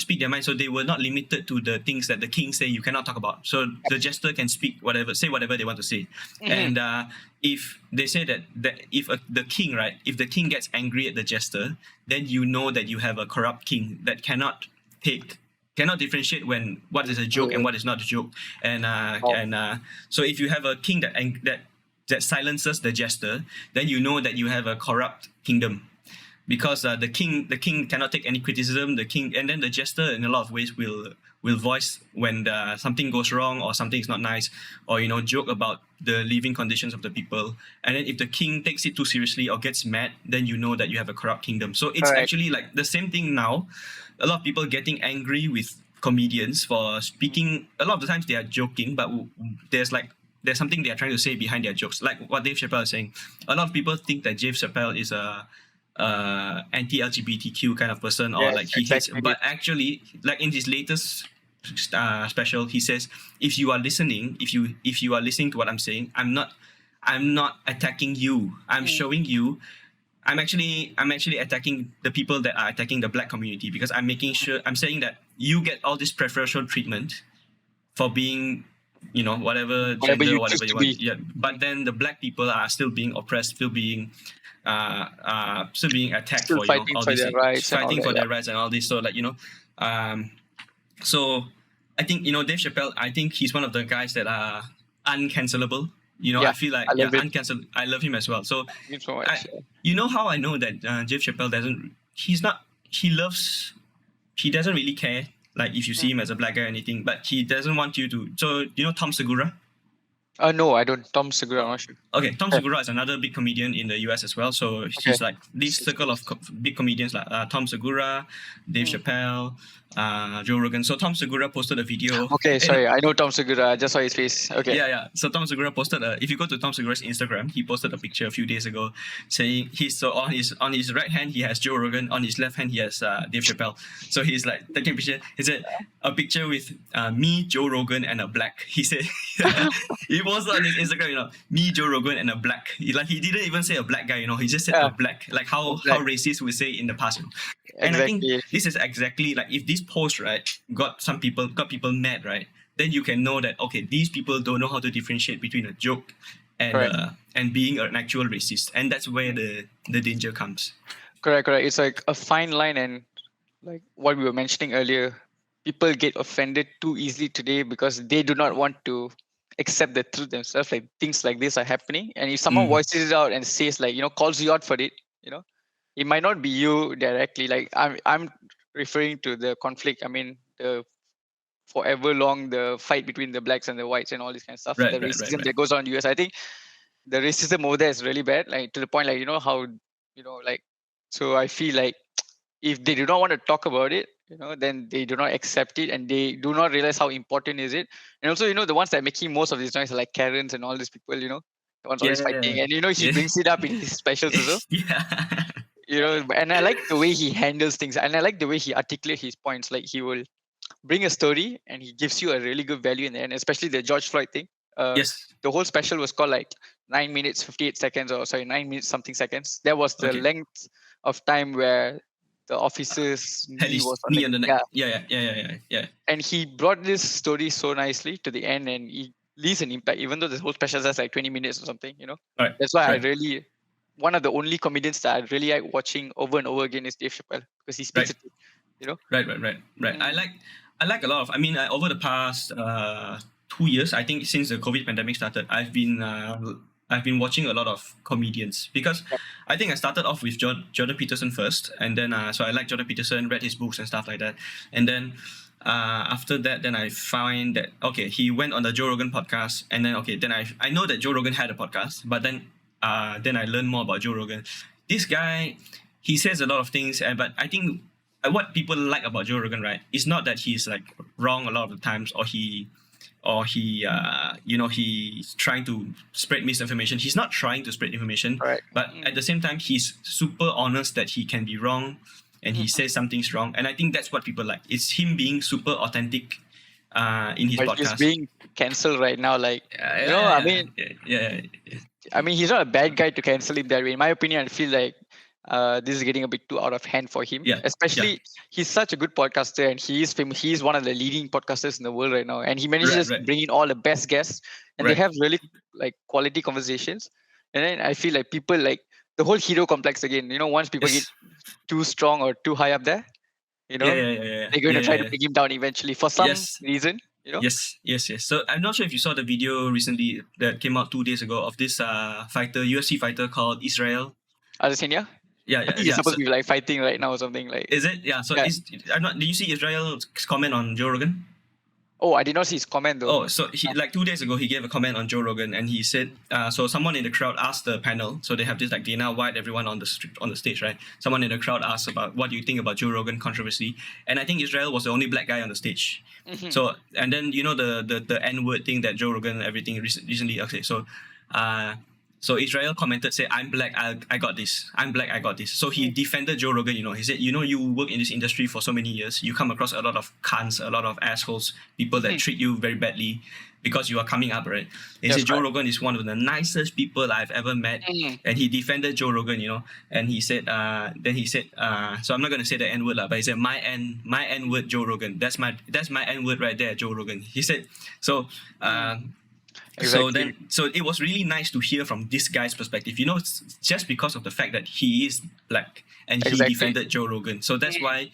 speak their mind. So they were not limited to the things that the king say you cannot talk about. So the jester can speak whatever, say whatever they want to say, Mhm. and if they say that if the king, right, if the king gets angry at the jester, then you know that you have a corrupt king that cannot differentiate when what is a joke and what is not a joke, and Wow. so if you have a king that silences the jester, then you know that you have a corrupt kingdom because the king cannot take any criticism. The king and then the jester in a lot of ways will voice when something goes wrong or something is not nice, or joke about the living conditions of the people. And then if the king takes it too seriously or gets mad, then you know that you have a corrupt kingdom. So it's Correct. actually like the same thing now. A lot of people getting angry with comedians for speaking. A lot of the times they are joking, but there's something they are trying to say behind their jokes, like what Dave Chappelle is saying. A lot of people think that Dave Chappelle is a anti-LGBTQ kind of person, or Yes, like he hates, exactly. but actually, like in his latest special, he says, if you are listening, if you are listening to what I'm saying, I'm not attacking you. I'm Mm. showing you. I'm actually attacking the people that are attacking the black community, because I'm making sure, I'm saying that you get all this preferential treatment for being, whatever Whatever gender, you choose whatever you to want. be. Yeah, but then the black people are still being oppressed, still being attacked Still for fighting all for these their things, rights and all fighting that. for Yeah. their rights and all this. So um, so I think Dave Chappelle. I think he's one of the guys that are uncancelable. Yeah. I feel like I love it. uncancel. I love him as well. So Thank you so I, much. Yeah. how I know that Dave Chappelle doesn't. He's not. He loves. He doesn't really care. Like if you see him as a black guy or anything, but he doesn't want you to. So Tom Segura. No, I don't. Tom Segura, I'm not sure. Okay, Tom Okay. Segura is another big comedian in the US as well. So Okay. he's like this circle of big comedians like Tom Segura, Dave Mm. Chappelle, Joe Rogan. So Tom Segura posted a video. Okay, And sorry. I know Tom Segura. I just saw his face. Okay. yeah. So Tom Segura posted if you go to Tom Segura's Instagram, he posted a picture a few days ago saying he's so on his right hand he has Joe Rogan, on his left hand he has Dave Chappelle. So he's like taking a picture. He said a picture with me, Joe Rogan, and a black. He said he posted on his Instagram, me, Joe Rogan, and a black. He didn't even say a black guy, he just said a Yeah. black, like how Black. racist would say in the past. And I think Exactly. this is exactly like if this post right got people mad, right, then you can know that okay, these people don't know how to differentiate between a joke Correct. and being an actual racist, and that's where the danger comes. Correct. It's like a fine line, and like what we were mentioning earlier, people get offended too easily today because they do not want to accept the truth themselves. Like things like this are happening, and if someone voices it out and says like calls you out for it, it might not be you directly. Like I'm referring to the conflict. I mean the forever long the fight between the blacks and the whites and all this kind of stuff. Right, The right, right, racism right. that goes on in the US. I think the racism over there is really bad. Like to the point, like how like. So I feel like if they do not want to talk about it, then they do not accept it and they do not realize how important is it. And also, the ones that are making most of these noise are like Karens and all these people, the ones always Yeah, fighting. And he yeah, brings it up in his specials also. yeah. And I like the way he handles things, and I like the way he articulates his points. Like he will bring a story and he gives you a really good value in the end, especially the George Floyd thing. Yes, The whole special was called like 9 minutes 58 seconds, or sorry, 9 minutes something seconds. That was the okay. length of time where the officer's Had knee his was on knee the on the neck. yeah. Yeah. And he brought this story so nicely to the end, and he leaves an impact, even though the whole special is like 20 minutes or something. Right, That's why I right, really one of the only comedians that I really like watching over and over again is Dave Chappelle because he speaks right. it. You know. Right. Mm, I like a lot of. I mean, over the past 2 years, I think since the COVID pandemic started, I've been watching a lot of comedians because yeah. I think I started off with Jordan Peterson first, and then so I like Jordan Peterson, read his books and stuff like that, and then after that, then I find that okay, he went on the Joe Rogan podcast, and then okay, then I know that Joe Rogan had a podcast, but then I learned more about Joe Rogan. This guy, he says a lot of things, but I think what people like about Joe Rogan, right, is not that he's like wrong a lot of the times, or he's trying to spread misinformation. He's not trying to spread information, Right. but at the same time, he's super honest that he can be wrong, and he says something's wrong. And I think that's what people like. It's him being super authentic in his But he's podcast. being cancelled right now. Like I mean, yeah. he's not a bad guy to cancel him that way. In my opinion, I feel like this is getting a bit too out of hand for him. Yeah, Especially, he's such a good podcaster, and he is famous. He is one of the leading podcasters in the world right now, and he manages to Right. bring in all the best guests, and they Right. have really like quality conversations. And then I feel like people like the whole hero complex again. Once people get Yes. too strong or too high up there, they're going to try to bring him down eventually for some Yes. reason. Yes. So I'm not sure if you saw the video recently that came out 2 days ago of this UFC fighter called Israel. Adesanya. I think he's Yeah. supposed So to be like fighting right now or something like. is it? Yeah. So Yeah. I'm not. Did you see Israel's comment on Joe Rogan? Oh, I did not see his comment though. Oh, so he like 2 days ago he gave a comment on Joe Rogan, and he said, so someone in the crowd asked the panel, so they have this like Dana White, everyone on the stage, right? Someone in the crowd asked about what do you think about Joe Rogan controversy, and I think Israel was the only black guy on the stage. Mhm. So and then the N word thing that Joe Rogan everything recently. Okay, so Israel commented, say, I'm black, I got this. I'm black, I got this. So he defended Joe Rogan, He said, you work in this industry for so many years. You come across a lot of cunts, a lot of assholes, people that treat you very badly because you are coming up, right? He said, Joe Rogan is one of the nicest people I've ever met. And he defended Joe Rogan, And he said, so I'm not going to say the N word, but he said, my N word, Joe Rogan. That's my N word right there, Joe Rogan. He said, so... Exactly. So it was really nice to hear from this guy's perspective. Just because of the fact that he is black and he defended Joe Rogan. So that's why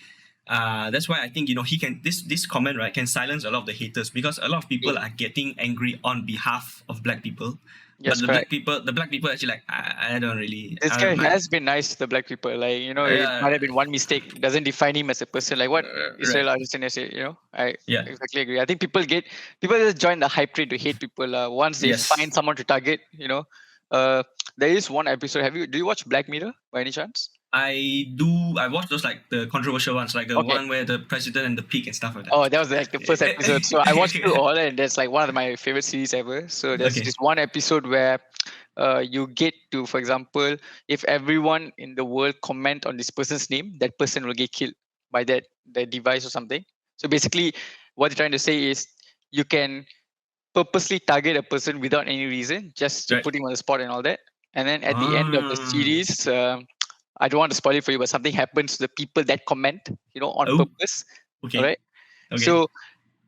I think he can this comment, right, can silence a lot of the haters, because a lot of people are getting angry on behalf of black people, Yes, But correct. the black people actually like I don't really This guy has been nice to the black people. Like, it yeah might have been one mistake. Doesn't define him as a person. Like what right Israel Adesanya said, I yeah exactly agree. I think people just join the hype train to hate people. Once they yes find someone to target, Uh, there is one episode. Do you watch Black Mirror by any chance? I watch those like the controversial ones like the Okay. one where the president and the pig and stuff like Oh, that was like the first episode. So I watched through that all, and that's like one of my favorite series ever. So there's okay this one episode where you get to, for example, if everyone in the world comment on this person's name, that person will get killed by that device or something. So basically, what they're trying to say is you can purposely target a person without any reason, just to right put him on the spot and all that. And then at the end of the ah series, I don't want to spoil it for you, but something happens to the people that comment, on oh purpose. All okay right. okay So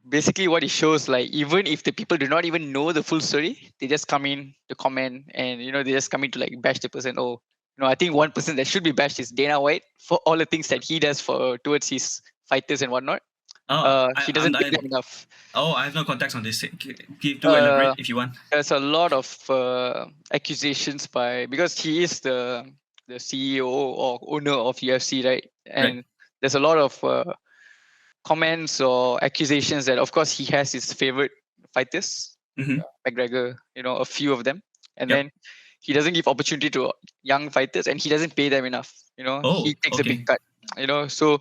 basically what it shows, like, even if the people do not even know the full story, they just come in to comment, and they just come in to like bash the person. Oh, I think one person that should be bashed is Dana White for all the things that he does for towards his fighters and whatnot. oh He doesn't pay I them enough. oh I have no context on this give to elaborate uh, if you want there's a lot of accusations because he is the CEO or owner of UFC, right? right And there's a lot of comments or accusations that, of course, he has his favorite fighters, mm-hmm. McGregor, a few of them, and Yep then he doesn't give opportunity to young fighters, and he doesn't pay them enough. He oh takes a big okay cut. So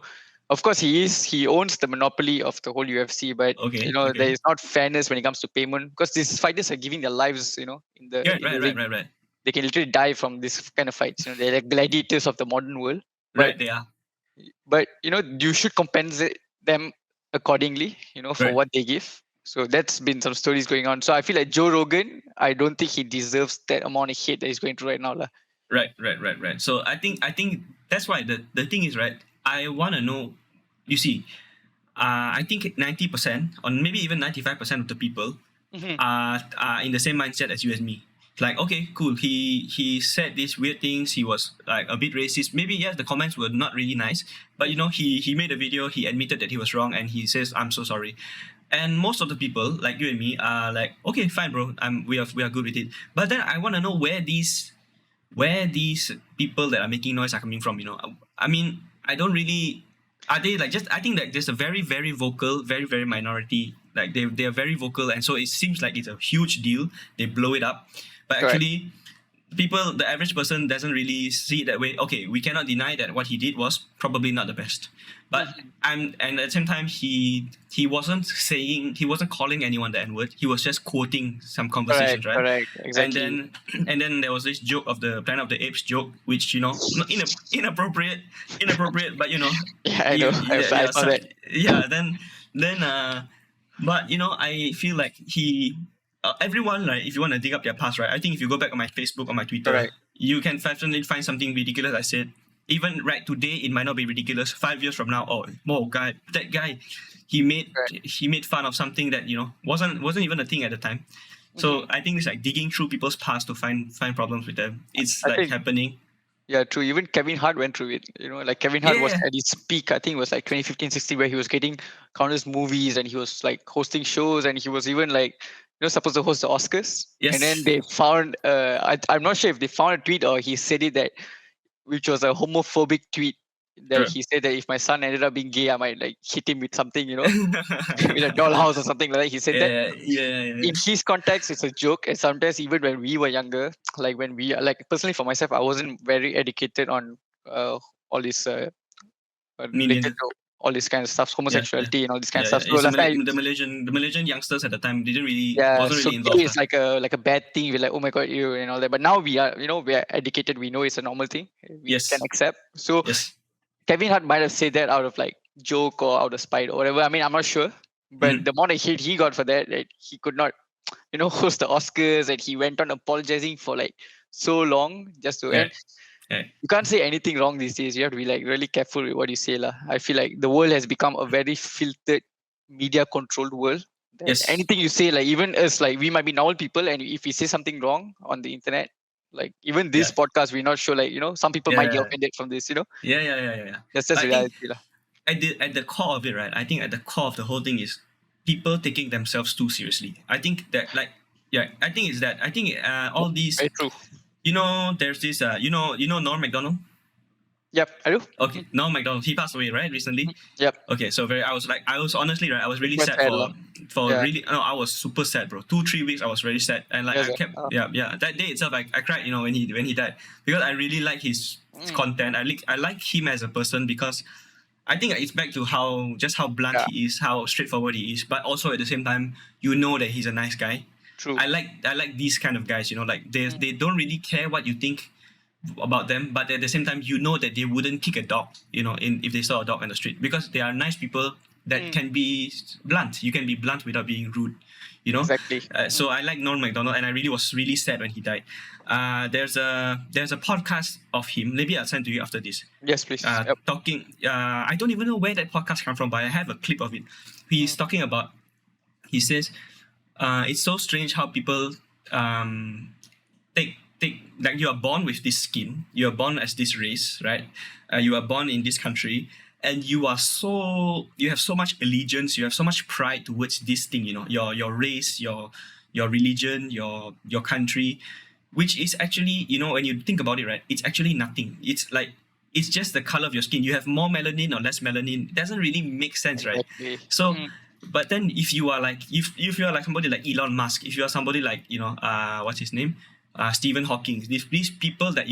of course he owns the monopoly of the whole UFC, but okay there okay is not fairness when it comes to payment, because these fighters are giving their lives, in the yeah in the ring. right They can literally die from this kind of fights. They're like gladiators of the modern world. But right they are you should compensate them accordingly, for right what they give. So that's been some stories going on. So I feel like Joe Rogan, I don't think he deserves that amount of hate that he's going through right now, lah. Right. So I think that's why the thing is right. I want to know. You see, I think 90% or maybe even 95% of the people Mhm. are in the same mindset as you as me. Like, okay, cool. He said these weird things. He was like a bit racist. Maybe yes, the comments were not really nice, but he made a video. He admitted that he was wrong, and he says, "I'm so sorry." And most of the people, like you and me, are like, okay, fine, bro. We are good with it. But then I want to know where these people that are making noise are coming from. I mean, I don't really. Are they like just? I think that there's a very very vocal, very very minority. Like they are very vocal, and so it seems like it's a huge deal. They blow it up, but Correct. actually, the average person doesn't really see it that way. Okay, we cannot deny that what he did was probably not the best, but Mhm. and at the same time he wasn't calling anyone the N-word. He was just quoting some Correct. conversations, right? Correct. And Exactly. then and then there was this joke of the Planet of the Apes joke, which not inappropriate, but Yeah, I know. yeah, I yeah, saw so, that. yeah. Then but I feel like everyone, right? If you want to dig up their past, right? I think if you go back on my Facebook or my Twitter, Correct. you can definitely find something ridiculous I said. Even right today, it might not be ridiculous. 5 years from now, that guy, he made Correct. he made fun of something that wasn't even a thing at the time. So Mhm. I think it's like digging through people's past to find problems with them. It's I like think, happening. yeah, true. Even Kevin Hart went through it. Like Kevin Hart was Yeah. at his peak. I think it was like 2015, 16, where he was getting countless movies, and he was like hosting shows, and he was even like, supposed to host the Oscars. And then Yes. they found, I'm not sure if they found a tweet or he said it, that which was a homophobic tweet, that Sure. he said that if my son ended up being gay, I might like hit him with something, with a dollhouse or something like that. He said that. Yeah. In his context, it's a joke. And sometimes, even when we were younger, like when we, like, personally for myself, I wasn't very educated on all this related Million. to all this kind of stuff, Yeah. homosexuality and all this kind of Yeah. stuff. So It's last time, the Malaysian youngsters at the time didn't really yeah, wasn't so really gay involved. is like a bad thing. We're like, oh my god, you and all that. But now we are educated. We know it's a normal thing. We can Yes. accept. So Yes. Kevin Hart might have said that out of like joke or out of spite or whatever. I mean, I'm not sure. But Mhm. the amount of hate he got for that he could not, host the Oscars, and he went on apologizing for like so long just to. Yeah. And Yeah. you can't say anything wrong these days. You have to be like really careful with what you say, lah. I feel like the world has become a very filtered, media controlled world. That Yes. anything you say, like, even us, like, we might be normal people, and if we say something wrong on the internet, like even this Yeah. podcast, we're not sure. Like, some people might get Yeah. offended from this. Yeah. That's just I think reality, lah. at the core of it, right? I think at the core of the whole thing is people taking themselves too seriously. I think that like Yeah, I think it's that. I think all these, Very true. there's this, Norm Macdonald. Yep, I do. Okay, Norm Macdonald. He passed away, right, recently. Yep. Okay, so I was honestly, right, I was really Super sad sad lah. for Yeah. really, no, I was super sad, bro. 2 3 weeks I was very sad, and like Yes. I kept, yeah, that day itself I cried, when he died, because I really like his Mm, content. I like him as a person, because I think it's back to how blunt yeah. he is, how straightforward he is, but also at the same time, that he's a nice guy. True. I like these kind of guys, like they don't really care what you think about them, but at the same time, that they wouldn't kick a dog, if they saw a dog on the street, because they are nice people that can be blunt. You can be blunt without being rude, Exactly. So I like Norm Macdonald, and I really was really sad when he died. There's a podcast of him. Maybe I'll send to you after this. Yes, please. Yep. Talking. I don't even know where that podcast come from, but I have a clip of it. He's talking about. He says, "It's so strange how people take like you are born with this skin. You are born as this race, right? You are born in this country." And you have so much allegiance, you have so much pride towards this thing, your race, your religion, your country, which is actually, when you think about it, right, it's actually nothing. It's just the color of your skin. You have more melanin or less melanin. It doesn't really make sense, right? Exactly. So, but then if you are like, if you are like somebody like Elon Musk, if you are somebody like, what's his name? Stephen Hawking, these people that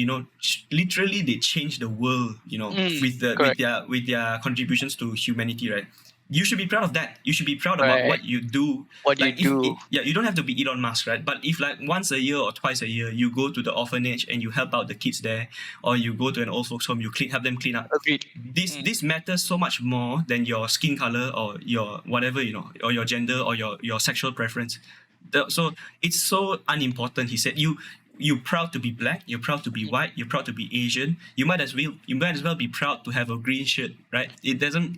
literally they change the world, with their contributions to humanity, right? You should be proud of that. You should be proud about Right. what you do. What Like you do. you don't have to be Elon Musk, right? But if like once a year or twice a year you go to the orphanage and you help out the kids there, or you go to an old folks home, you help them clean up. Agreed. This matters so much more than your skin color or your whatever, or your gender or your sexual preference. So it's so unimportant. He said, you proud to be black, you're proud to be white, you're proud to be Asian. You might as well be proud to have a green shirt, right? It doesn't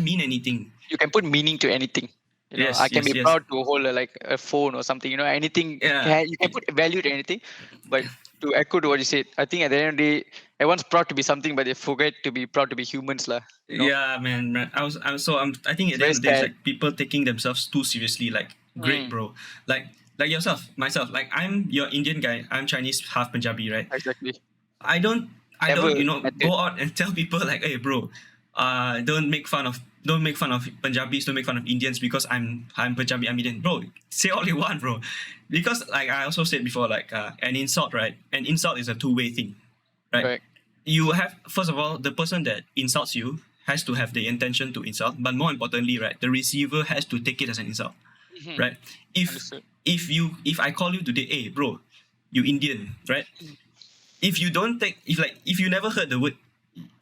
mean anything. You can put meaning to anything. Yes, I can yes, be yes. proud to hold like a phone or something. Anything. Yeah. You can put value to anything. But to echo to what you said, I think at the end of the day, everyone's proud to be something, but they forget to be proud to be humans, lah. Yeah, man. I think at the Very end of the day, it's sad. like people taking themselves too seriously. Like, great, bro. Like yourself, myself. Like, I'm your Indian guy. I'm Chinese, half Punjabi, right? Exactly. I don't, Never go out and tell people like, hey, bro, don't make fun of Punjabis, don't make fun of Indians because I'm Punjabi, I'm Indian, bro. Say all you want, bro, because like I also said before, like an insult, right? An insult is a two-way thing, right? Right. You have, first of all, the person that insults you has to have the intention to insult, but more importantly, right, the receiver has to take it as an insult, right? If Understood. if I call you today, hey, bro, you Indian, right? If you don't take, if you never heard the word,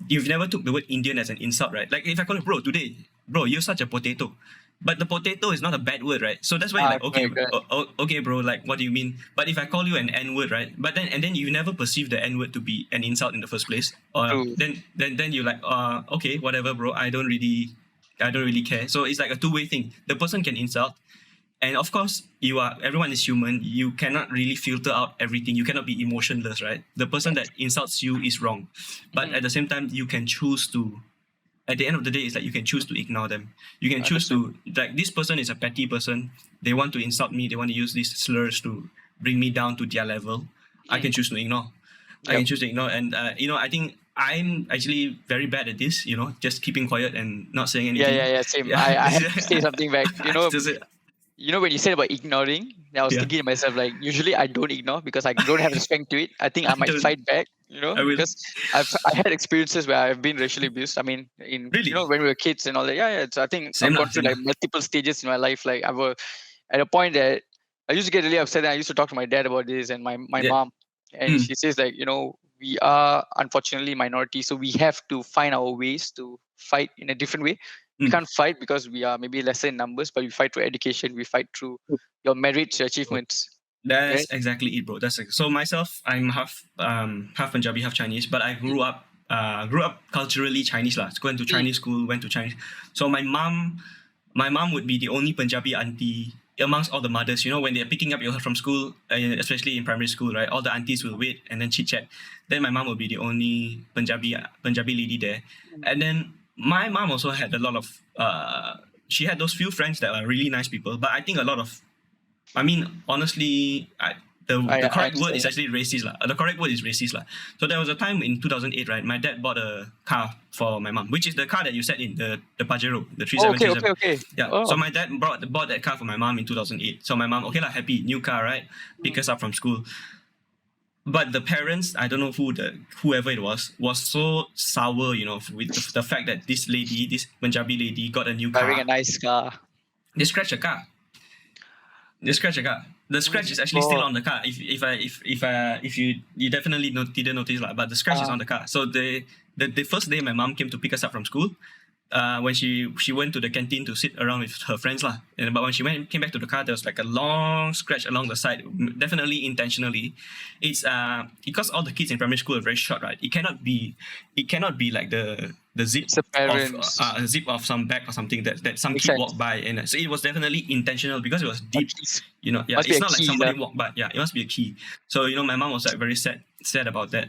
you've never took the word Indian as an insult, right? Like if I call you, bro, today, bro, you're such a potato. But the potato is not a bad word, right? So that's why you're like, okay, correct. okay, bro, like what do you mean? But if I call you an N word, right? But then you never perceive the N word to be an insult in the first place. Or True. then you're like, okay, whatever, bro. I don't really care. So it's like a two-way thing. The person can insult, and of course everyone is human. You cannot really filter out everything. You cannot be emotionless, right? The person that insults you is wrong, but at the same time you can choose to, at the end of the day, it's like you can choose to ignore them. You can choose to, like, this person is a petty person, they want to insult me, they want to use these slurs to bring me down to their level. I can choose to ignore. I can choose to ignore. And I think I'm actually very bad at this, just keeping quiet and not saying anything. Yeah. Same. I have to say something back. When you said about ignoring, I was Yeah. thinking to myself, like, usually I don't ignore because I don't have the strength to it. I think I might don't. fight back, I will. because I had experiences where I've been racially abused. I mean, Really? when we were kids and all that. Yeah. So I think Same I've lah, gone through same like multiple stages in my life. Like I was at a point that I used to get really upset, and I used to talk to my dad about this and my Yeah. mom, and she says like, we are unfortunately minority, so we have to find our ways to fight in a different way. We can't fight because we are maybe lesser in numbers, but we fight through education. We fight through your merits, your achievements. That's Right? exactly it, bro. So myself, I'm half Punjabi, half Chinese, but I grew up culturally Chinese lah. Went to Chinese school, went to Chinese. So my mom would be the only Punjabi auntie amongst all the mothers. When they're picking up you from school, especially in primary school, right? All the aunties will wait and then chit chat. Then my mom will be the only Punjabi lady there, and then my mom also had a lot of she had those few friends that are really nice people, but I think a lot of I mean, honestly, the I correct word is understand. actually racist lah. The correct word is racist lah. So there was a time in 2008, right? My dad bought a car for my mom, which is the car that you sat in, the Pajero, the Oh, okay, okay, 3737. okay. Yeah. So Oh, my dad bought that car for my mom in 2008. So my mom, okay lah, happy new car, right? Pick mm, us up from school. But the parents, I don't know whoever it was so sour, with the fact that this Punjabi lady got a new driving a car. nice car. They scratched the car. They scratched the car. The Oh scratch my is actually still god. on the car. If you definitely didn't notice lah, but the scratch is Uh, on the car. So the first day my mom came to pick us up from school, when she went to the canteen to sit around with her friends lah. But when she came back to the car, there was like a long scratch along the side, definitely intentionally. It's because all the kids in primary school are very short, right? It cannot be like the it's the parents. zip of some bag or something that some Makes kid walked sense. by, and so it was definitely intentional because it was At deep. least Yeah, must be it's a not like key somebody lah. walked by. Yeah, it must be a key. So my mom was like very sad about that.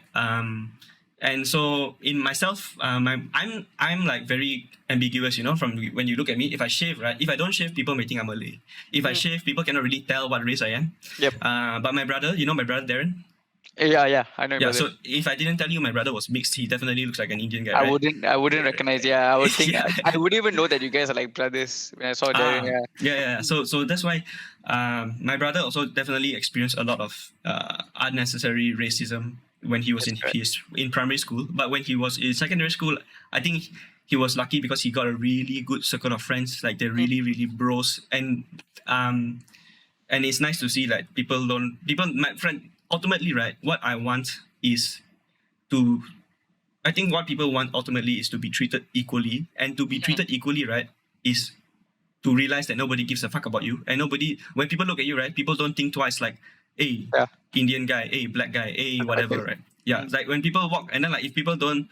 And so in myself, I'm like very ambiguous. From when you look at me, if I shave, right? If I don't shave, people may think I'm Malay. If I Mm, shave, people cannot really tell what race I am. yep. But my brother, my brother Darren. Yeah, yeah. I know Yeah. about it. So if I didn't tell you my brother was mixed, he definitely looks like an Indian guy, I right? wouldn't. I wouldn't recognize. Yeah, I would think. Yeah. I wouldn't even know that you guys are like brothers when I saw Darren. Ah, Yeah. yeah. So that's why my brother also definitely experienced a lot of unnecessary racism when he was That's in correct. his in primary school. But when he was in secondary school, I think he was lucky because he got a really good circle of friends. Like they're Mm, really, really bros, um and it's nice to see like my friend, ultimately, right? What I want is to I think what people want ultimately is to be treated equally, and to be mm, treated equally, right, is to realize that nobody gives a fuck about you, and when people look at you, right, people don't think twice, like, hey, yeah. Indian guy, hey, black guy, hey, Okay. whatever, right? Yeah, Mm, like when people walk, and then like if people don't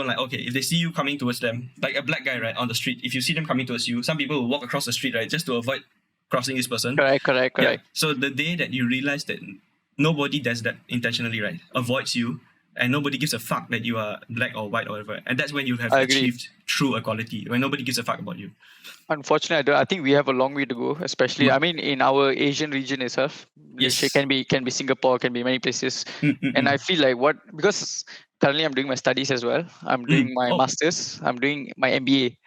like, okay, if they see you coming towards them, like a black guy, right, on the street, if you see them coming towards you, some people will walk across the street, right, just to avoid crossing this person. correct. Correct. Yeah. Correct. So the day that you realize that nobody does that intentionally, right, avoids you, and nobody gives a fuck that you are black or white or whatever, and that's when you have I agree. achieved true equality, when nobody gives a fuck about you. Unfortunately, I think we have a long way to go. Especially, I mean, in our Asian region itself, Malaysia Yes. can be Singapore, can be many places, and I Mm-mm-mm. feel like because currently I'm doing my studies as well. I'm doing my Oh, masters. I'm doing my MBA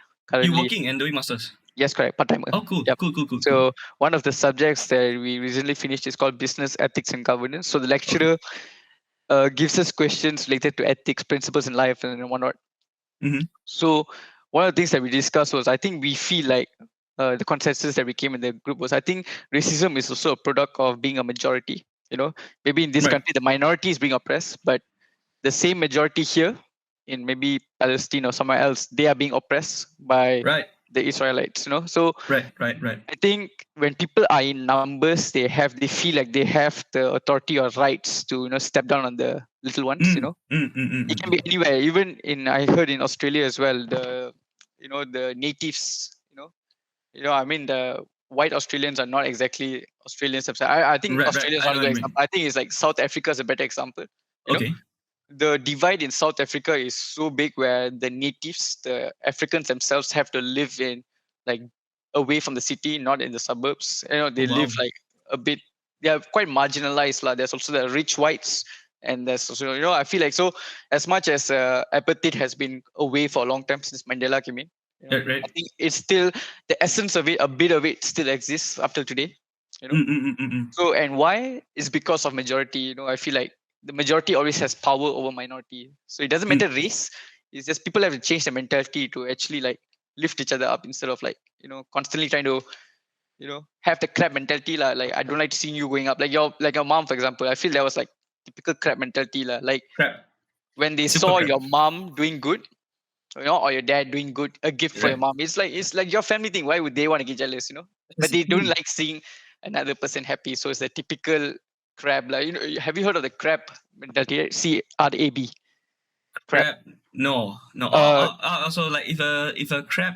you currently. working and doing masters? Yes, correct, part timer. Oh, cool, Yep. cool, cool, cool, cool. So one of the subjects that we recently finished is called business ethics and governance. So the Okay. lecturer gives us questions related to ethics, principles in life, and whatnot. Mm-hmm. So one of the things that we discussed was I think we feel like the consensus that we came in the group was I think racism is also a product of being a majority. Maybe in this Right, country the minority is being oppressed, but the same majority here in maybe Palestine or somewhere else, they are being oppressed by right, the Israelites. So right. I think when people are in numbers, they feel like they have the authority or rights to step down on the little ones. It can be Mm. anywhere. Even I heard in Australia as well. The natives. I mean the white Australians are not exactly Australians themselves. I think Right. Australia is I not know a what good you example. mean. I think it's like South Africa is a better example. You know, Okay. the divide in South Africa is so big where the natives, the Africans themselves, have to live in like away from the city, not in the suburbs. Oh, They live wow. like a bit. They are quite marginalized. There's also the rich whites, and there's also I feel like so as much as apartheid has been away for a long time since Mandela came in. I Right. think it's still the essence of it. A bit of it still exists after today. You know Mm. so, and why is because of majority. I feel like the majority always has power over minority. So it doesn't matter Mm. race. It's just people have to change their mentality to actually like lift each other up instead of like constantly trying to have the crab mentality lah. Like I don't like seeing you going up. Like your mom, for example. I feel that was like typical crab mentality lah. Like Crap. when they Super saw crap. your mom doing good, or your dad doing good, a gift for your Right. mom. It's like your family thing. Why would they want to get jealous? But they don't Mm. like seeing another person happy. So it's a typical crab. Like have you heard of the crab mentality? Right? CRAB, crab. Crap. No. No. Uh, Also, like if a crab,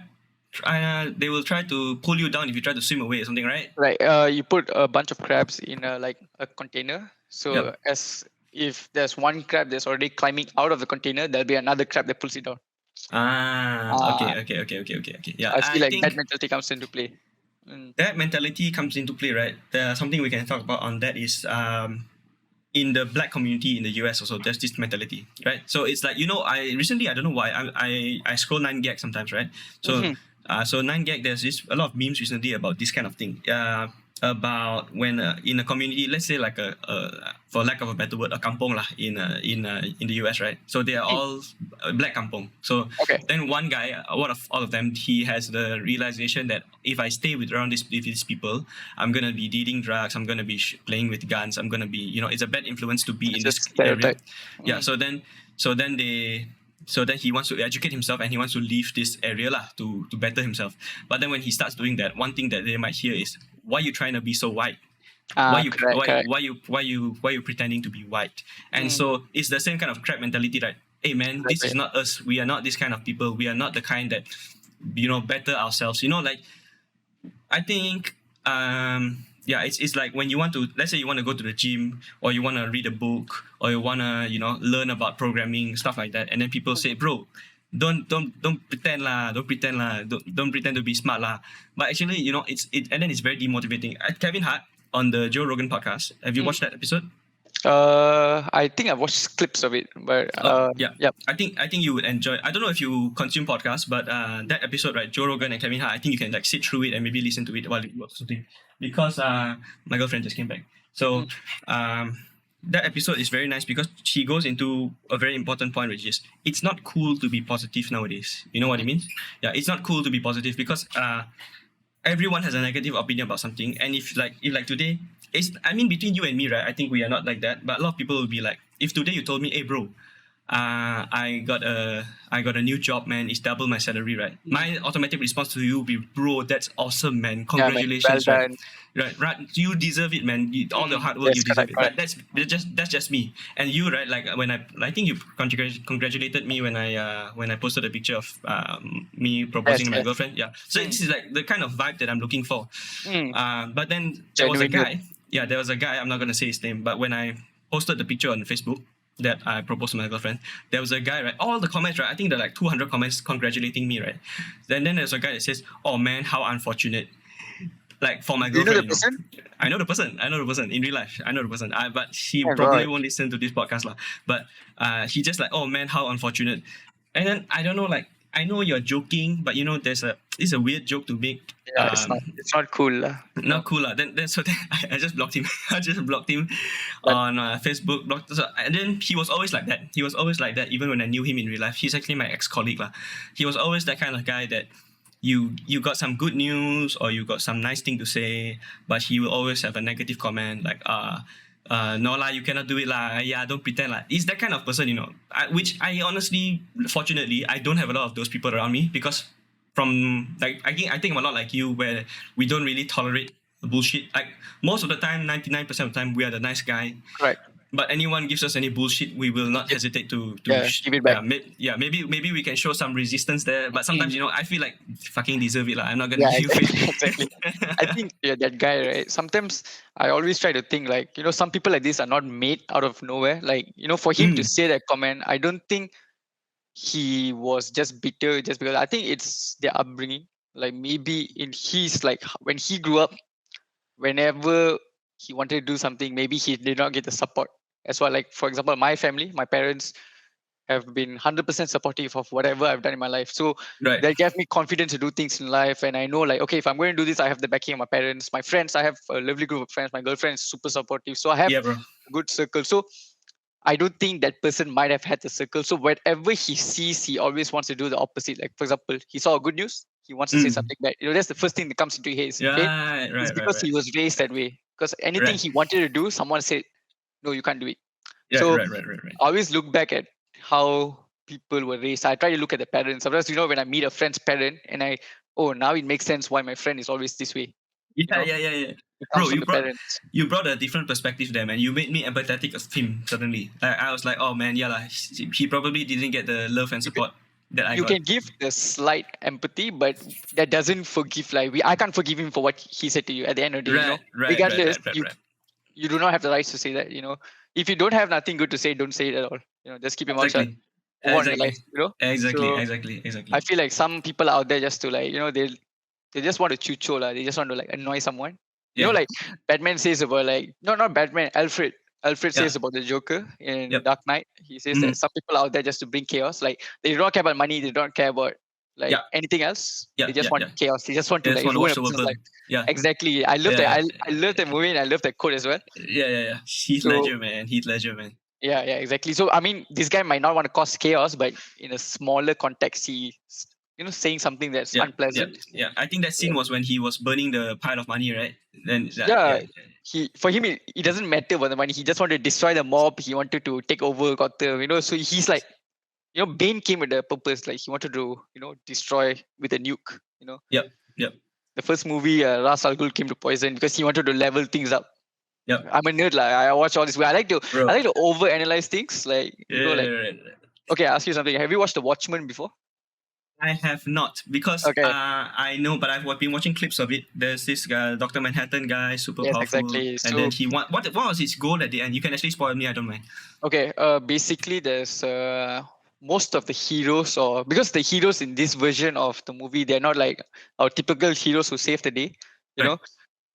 they will try to pull you down if you try to swim away or something, right? right. You put a bunch of crabs in a container. So Yep. as if there's one crab that's already climbing out of the container, there'll be another crab that pulls it down. Ah. Uh, Okay. Okay. Yeah. I feel I like that think mentality comes into play. that mentality comes into play, right? There's something we can talk about on that is in the black community in the US also there's this mentality, right? So it's like, I recently, I don't know why, I scroll 9gag sometimes, right? So Mhm. so 9gag, there's this a lot of memes recently about this kind of thing. About when in a community, let's say like for lack of a better word, a kampong lah in the US, right? So they are Mm. all black kampong. So Okay. then one guy, one of all of them, he has the realization that if I stay around these people, I'm gonna be dealing drugs. I'm gonna be playing with guns. I'm gonna be, it's a bad influence to be in It's a this area. stereotype. Yeah. Mm. So then he wants to educate himself and he wants to leave this area lah to better himself. But then when he starts doing that, one thing that they might hear is, why you trying to be so white? Why you Correct, why correct. why you why you why you pretending to be white? And so it's the same kind of crap mentality, right? Hey man, this is Exactly. not us. We are not this kind of people. We are not the kind that better ourselves. Like I think yeah, it's like when you want to, let's say you want to go to the gym, or you want to read a book, or you want to learn about programming, stuff like that, and then people say, bro, don't pretend lah, don't pretend to be smart lah. But actually, and then it's very demotivating. Kevin Hart on the Joe Rogan podcast, have you Mm. watched that episode? I think I've watched clips of it, but Yeah. yep. I think you would enjoy. I don't know if you consume podcasts, but that episode, right, Joe Rogan and Kevin Hart, I think you can like sit through it and maybe listen to it while you work something. Because my girlfriend just came back, so Mm. that episode is very nice because she goes into a very important point, which is it's not cool to be positive nowadays. You know what it means? Yeah, it's not cool to be positive because everyone has a negative opinion about something, and if today, between you and me, right, I think we are not like that, but a lot of people will be like, if today you told me, hey bro, I got a new job, man, it's double my salary, right? My automatic response to you will be, bro, that's awesome, man, Yeah, man. Well congratulations, right? done. Right, you deserve it, man. All the hard work, Yes, you deserve correct, it. correct. That's just me. And you, right? Like when I think you congratulated me when I posted a picture of me proposing to my Yes. girlfriend. Yeah. So this is like the kind of vibe that I'm looking for. Mm. But then there was a Genuine. guy. Yeah, there was a guy. I'm not gonna say his name, but when I posted the picture on Facebook that I proposed to my girlfriend, there was a guy, right? All the comments, right? I think there are like 200 comments congratulating me, right? Then there's a guy that says, "Oh man, how unfortunate." Like for my Do you know the girlfriend, person? I know the person. I know the person in real life. I know the person. But she Oh my probably God. won't listen to this podcast lah. But he just like, oh man, how unfortunate. And then I don't know, like I know you're joking, but it's a weird joke to make. Yeah, it's not cool, lah. Not cool lah. Then I just blocked him. I just blocked him But- on Facebook. And then he was always like that. He was always like that, even when I knew him in real life. He's actually my ex-colleague lah. He was always that kind of guy that you got some good news or you got some nice thing to say, but he will always have a negative comment like no lah, you cannot do it lah. Yeah, don't pretend lah. He's that kind of person, which I honestly, fortunately, I don't have a lot of those people around me because from like I think I'm a lot like you where we don't really tolerate bullshit. Like most of the time, 99% of the time, we are the nice guy. Right. But anyone gives us any bullshit, we will not hesitate to give it back. Maybe we can show some resistance there. But sometimes I feel like fucking deserve it lah. I'm not gonna Yeah, give you faith. exactly. I think that guy, right? Sometimes I always try to think like, some people like this are not made out of nowhere. Like, for him to say that comment, I don't think he was just bitter just because I think it's their upbringing. Like maybe in his like when he grew up, whenever he wanted to do something, maybe he did not get the support. As well, like for example, my family, my parents have been 100% supportive of whatever I've done in my life. So Right. that gave me confidence to do things in life. And I know like, okay, if I'm going to do this, I have the backing of my parents, my friends. I have a lovely group of friends. My girlfriend is super supportive. So I have Yeah, bro. a good circle. So I don't think that person might have had the circle. So whatever he sees, he always wants to do the opposite. Like for example, he saw a good news, he wants to say something bad. That's the first thing that comes into his head. It's because he was raised that way. Because anything Right. he wanted to do, someone said, no, you can't do it. Yeah, So right. I always look back at how people were raised. I try to look at the parents. Sometimes, when I meet a friend's parent and now it makes sense why my friend is always this way. Yeah. It Bro, comes from the parents. you brought a different perspective there, man. You made me empathetic of him suddenly. I was like, oh man, yeah lah. He probably didn't get the love and support that I You got. can give the slight empathy, but that doesn't forgive. Like I can't forgive him for what he said to you at the end of the day. Right. Regardless, Right. you do not have the rights to say that. If you don't have nothing good to say, don't say it at all. Just keep your mouth shut. Move on in life. Exactly. So Exactly. I feel like some people out there just to like, they They just want to chucho lah. They just want to like annoy someone. You know, Yeah. like Batman says about like no, not Batman. Alfred. Alfred Yeah. says about the Joker in Yep. Dark Knight. He says that Mm. some people out there just to bring chaos. Like they don't care about money. They don't care about like Yeah. anything else. They Yeah. just Yeah. want Yeah. chaos. They just want to I just like want to ruin watch a the world person's life. burn. Yeah. Exactly. I love that. Yeah. I love that movie and I love that quote as well. Yeah. Yeah. Yeah. Heath So Ledger, man. Heath Ledger, man. yeah, exactly. So I mean, this guy might not want to cause chaos, but in a smaller context, saying something that's Yeah. Yeah. unpleasant. Yeah. I think that scene was when he was burning the pile of money, right? Then that. Yeah, Yeah. for him it doesn't matter about the money. He just wanted to destroy the mob. He wanted to take over Gotham. So he's like, Bane came with a purpose. Like he wanted to destroy with a nuke. Yep. Yep. The first movie, Ra's al Ghul came to poison because he wanted to level things up. Yep. I'm a nerd. Like I watch all this. I like to Bro. over analyze things. Like Yeah. like Right. okay, I ask you something. Have you watched The Watchmen before? I have not because Okay. I know, but I've been watching clips of it. There's this guy, Doctor Manhattan guy, super Yes, powerful, exactly. and So then he what was his goal at the end? You can actually spoil me. I don't mind. okay, basically there's most of the heroes, or because the heroes in this version of the movie, they're not like our typical heroes who save the day. You Right. know,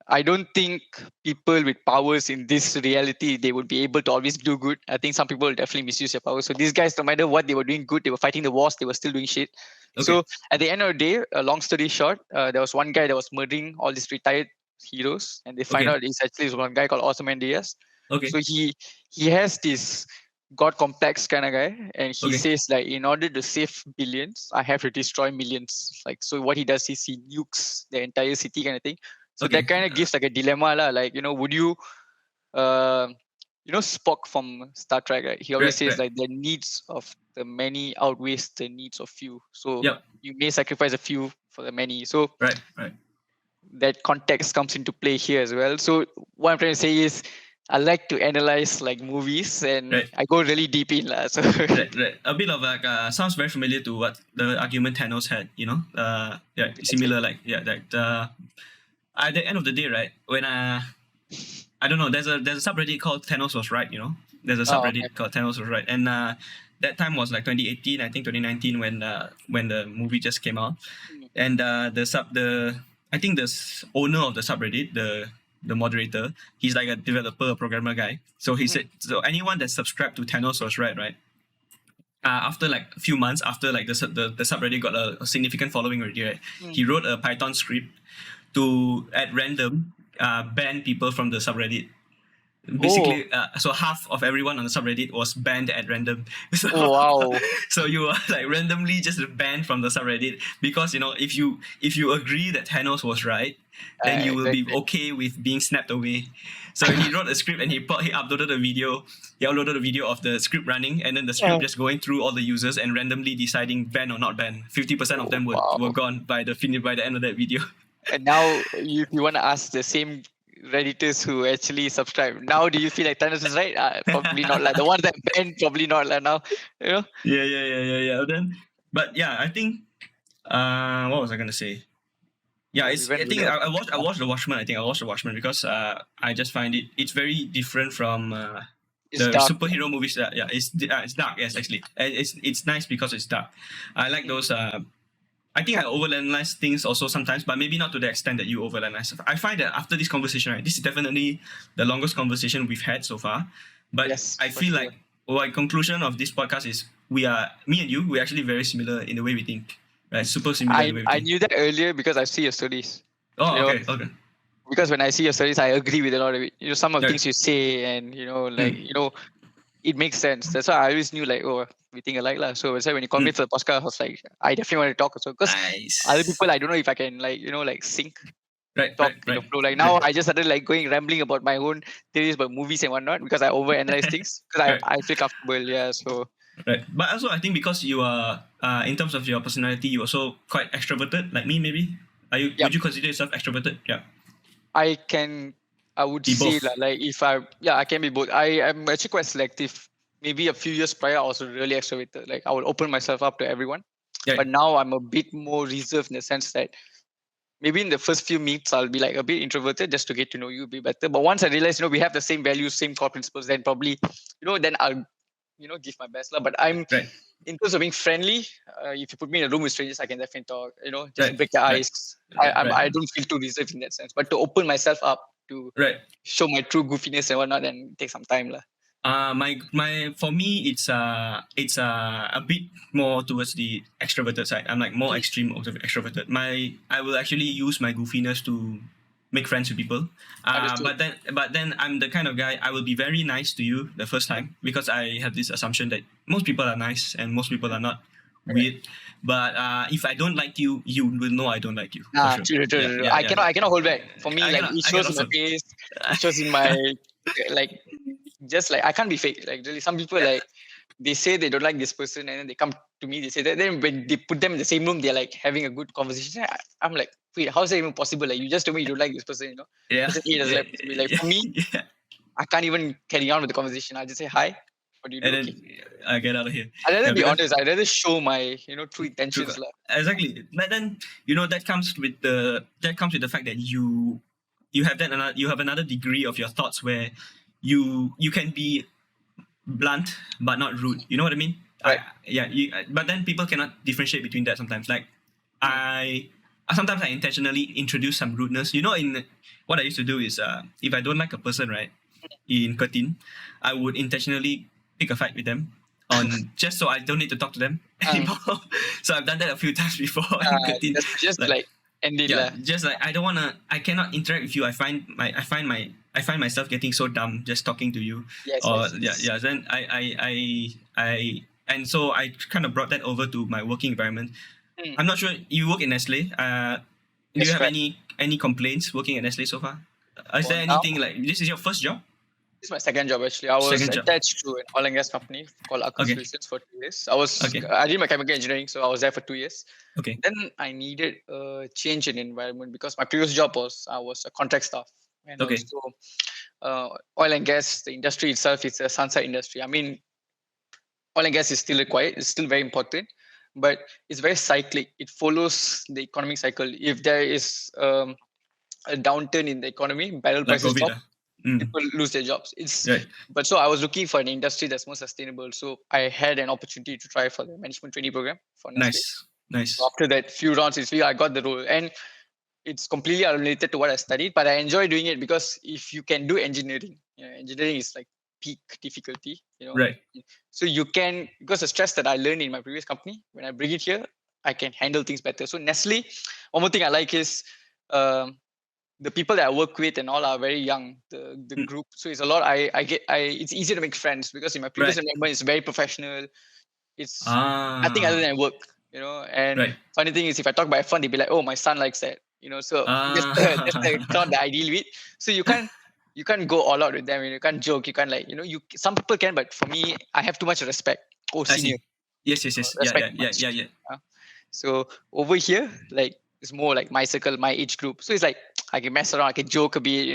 I don't think people with powers in this reality they would be able to always do good. I think some people will definitely misuse their powers. So these guys, no matter what they were doing good, they were fighting the wars, they were still doing shit. Okay. So at the end of the day, a long story short, there was one guy that was murdering all these retired heroes, and they find Okay. out it's actually one guy called Ozymandias. Okay. So he has this god complex kind of guy, and he Okay. says like, in order to save billions, I have to destroy millions. Like, so what he does is he nukes the entire city kind of thing. So Okay. that kind of gives like a dilemma lah. Like, would you uh, Spock from Star Trek, right? He always Right. says Right. like the needs of the many outweighs the needs of few. So Yep. you may sacrifice a few for the many. So Right. Right. that context comes into play here as well. So what I'm trying to say is I like to analyze like movies, and Right. I go really deep in lah. So Right. Right. A bit of like sounds very familiar to what the argument Thanos had. Yeah, similar. Like like at the end of the day, right? When I don't know. There's a subreddit called Thanos was right. There's a subreddit okay. called Thanos was right, and that time was like 2018, I think 2019 when the movie just came out, and I think the owner of the subreddit, the moderator, he's like a developer, a programmer guy. So he said, so anyone that subscribed to Thanos was right. After like a few months after like the subreddit got a significant following already, right? He wrote a Python script to at random ban people from the subreddit. Basically, so half of everyone on the subreddit was banned at random. So, wow. So you are like randomly just banned from the subreddit because if you agree that Thanos was right, then you will be okay with being snapped away. So he wrote a script and he uploaded a video. He uploaded a video of the script running, and then the script just going through all the users and randomly deciding ban or not ban. 50% of them were gone by the end of that video. And now, if you want to ask the same Redditors who actually subscribe, now do you feel like Thanos is right? Probably not. Like the ones that banned, probably not. Like now, Yeah. But yeah, I think. What was I gonna say? Yeah, I think I watched The Watchmen. I think I watched The Watchmen because I just find it's very different from the dark. superhero movies. It's dark. Yes, actually, it's nice because it's dark. I like those. I think I overanalyze things also sometimes, but maybe not to the extent that you overanalyze. I find that after this conversation, right, this is definitely the longest conversation we've had so far. But Yes, I feel like conclusion of this podcast is me and you, we're actually very similar in the way we think. Right, super similar in the way we I think. knew that earlier because I see your stories. Oh, okay. Because when I see your stories, I agree with a lot of it. Some of the things you say, and it makes sense. That's why I always knew like, oh, we think alike lah. So it's like when you called me for the podcast, I was like, I definitely want to talk also. Because other people, I don't know if I can sync. Talk in the flow. Like now, I just started like going rambling about my own theories about movies and whatnot because I overanalyze things because I feel comfortable. Yeah, so. Right, but also I think because you are, in terms of your personality, you're also quite extroverted, like me maybe. Would you consider yourself extroverted? Yeah. I would say like if I can be both. I am actually quite selective. Maybe a few years prior, I was really extroverted. Like I would open myself up to everyone. Yeah. But now I'm a bit more reserved in the sense that maybe in the first few meets I'll be like a bit introverted just to get to know you a bit better. But once I realize we have the same values, same core principles, then probably then I'll give my best lah. But I'm in terms of being friendly, if you put me in a room with strangers, I can definitely talk. Just to Right, break the right, ice. I right, don't feel too reserved in that sense. But to open myself up to right. show my true goofiness and whatnot, then take some time lah. My for me it's a bit more towards the extroverted side. I'm like more extreme of the extroverted. I will actually use my goofiness to make friends with people. Understood. But then I'm the kind of guy I will be very nice to you the first time because I have this assumption that most people are nice and most people are not Correct. weird. But if I don't like you, you will know I don't like you for Nah, sure. true, true, Yeah, true, true. yeah, yeah, yeah. I cannot hold back. For me, like it I can shows in my also. face. It shows in my like just like I can't be fake. Like really, some people like they say they don't like this person, and then they come to me. They say that. Then when they put them in the same room, they're like having a good conversation. I'm like, wait, how is that even possible? Like you just told me you don't like this person. Yeah, Person A doesn't yeah, like person B. Like yeah, for me, yeah. I can't even carry on with the conversation. I just say hi. What do you And do? then Okay. I get out of here. I'd rather Yeah, be because honest. I'd rather show my true true, intentions lah. exactly. But then that comes with the fact that you have another degree of your thoughts where you can be blunt but not rude. You know what I mean? Right. But then people cannot differentiate between that sometimes. Like Mm. I sometimes I intentionally introduce some rudeness. In what I used to do is if I don't like a person, right, in Curtin, I would intentionally pick a fight with them on just so I don't need to talk to them Uh, anymore. So I've done that a few times before in Curtin. just Like like end it yeah, lah. just like I cannot interact with you. I find myself getting so dumb just talking to you. Yes, Or yes, yeah, yes. yeah. Then I and so I kind of brought that over to my working environment. Mm. I'm not sure you work in Nestle. Do you Yes, have correct. any complaints working at Nestle so far? Is For there now, anything like this is your first job? this is my second job actually. I was Second job. attached to an oil and gas company called Arcus Okay. Solutions for 2 years. Okay. I did my chemical engineering, so I was there for 2 years. Okay. Then I needed a change in environment because my previous job was I was a contract staff, and Okay. also oil and gas. The industry itself is a sunset industry. I mean, oil and gas is still required. It's still very important, but it's very cyclic. It follows the economic cycle. If there is a downturn in the economy, barrel Like prices COVID. drop, Mm. people lose their jobs. It's Right. But so I was looking for an industry that's more sustainable. So I had an opportunity to try for the management training program for Nestle. Nice. So Nice. after that few rounds, I got the role, and it's completely unrelated to what I studied, but I enjoy doing it because if you can do engineering, engineering is like peak difficulty. Right. So you can, because the stress that I learned in my previous company, when I bring it here, I can handle things better. So Nestle, one more thing I like is um, the people that I work with and all are very young. The Mm. group, so it's a lot. It's easier to make friends because in my previous Right. environment, it's very professional. It's nothing other Ah. than work. And Right. funny thing is, if I talk about F1, they'd be like, "Oh, my son likes that." So that's the crowd that I deal with. So you can't go all out with them. You can't joke. You can't some people can, but for me, I have too much respect. Oh, I senior, see. Yes. Yes. Yes. Yeah. respect Yeah. too Yeah. much. Yeah. Yeah. So over here, like it's more like my circle, my age group. So it's like I can mess around, I can joke a bit.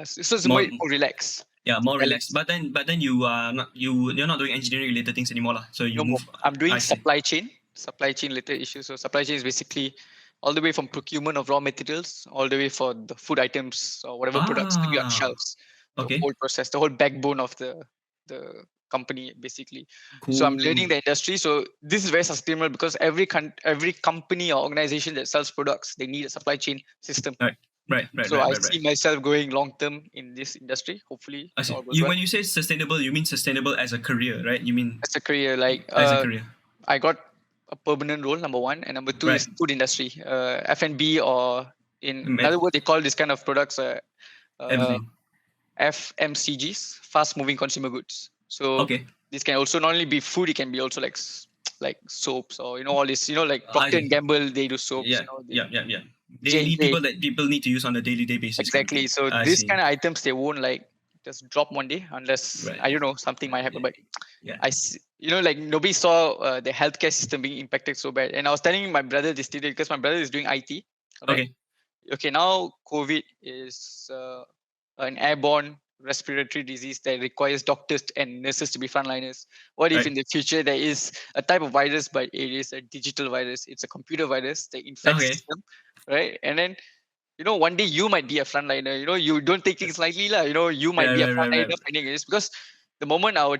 So it's More. more relaxed. Yeah. More relaxed. Balance. But then you're not doing engineering related things anymore lah. So you No more. move. I'm doing I see. supply chain related issues. So supply chain is basically all the way from procurement of raw materials, all the way for the food items or whatever products to be on Ah. shelves. The Okay. whole process, the whole backbone of the company, basically. So I'm Cool. learning the industry. So this is very sustainable because every company or organization that sells products, they need a supply chain system. Right. Right. Right. So Right. I Right. see Right. myself going long term in this industry. Hopefully, I it see. all goes You well. when you say sustainable, you mean sustainable as a career, right? You mean As a career, like as a career. I got a permanent role, number one, and number two Right. is food industry, F&B, or in Mm, another word, they call this kind of products uh, Everything. FMCGs, fast moving consumer goods. So Okay. this can also not only be food, it can be also like like soaps, or all this, like I Procter and see. Gamble, they do soaps, Yeah. they Yeah. Yeah. Yeah. J and Daily J. people that people need to use on a daily day basis, kind of Exactly. thing. So I this see. kind of items they won't like just drop one day unless Right. I don't know something might happen. But Yeah. I see, like nobody saw the healthcare system being impacted so bad. And I was telling my brother this today because my brother is doing IT. Right. Okay. Okay. Now COVID is an airborne respiratory disease that requires doctors and nurses to be frontliners. What if Right. in the future there is a type of virus, but it is a digital virus? It's a computer virus that infects Okay. system, right? And then one day you might be a frontliner. You don't take things lightly, lah. You might Yeah. be a Right. Right. frontliner Right. finding this because the moment our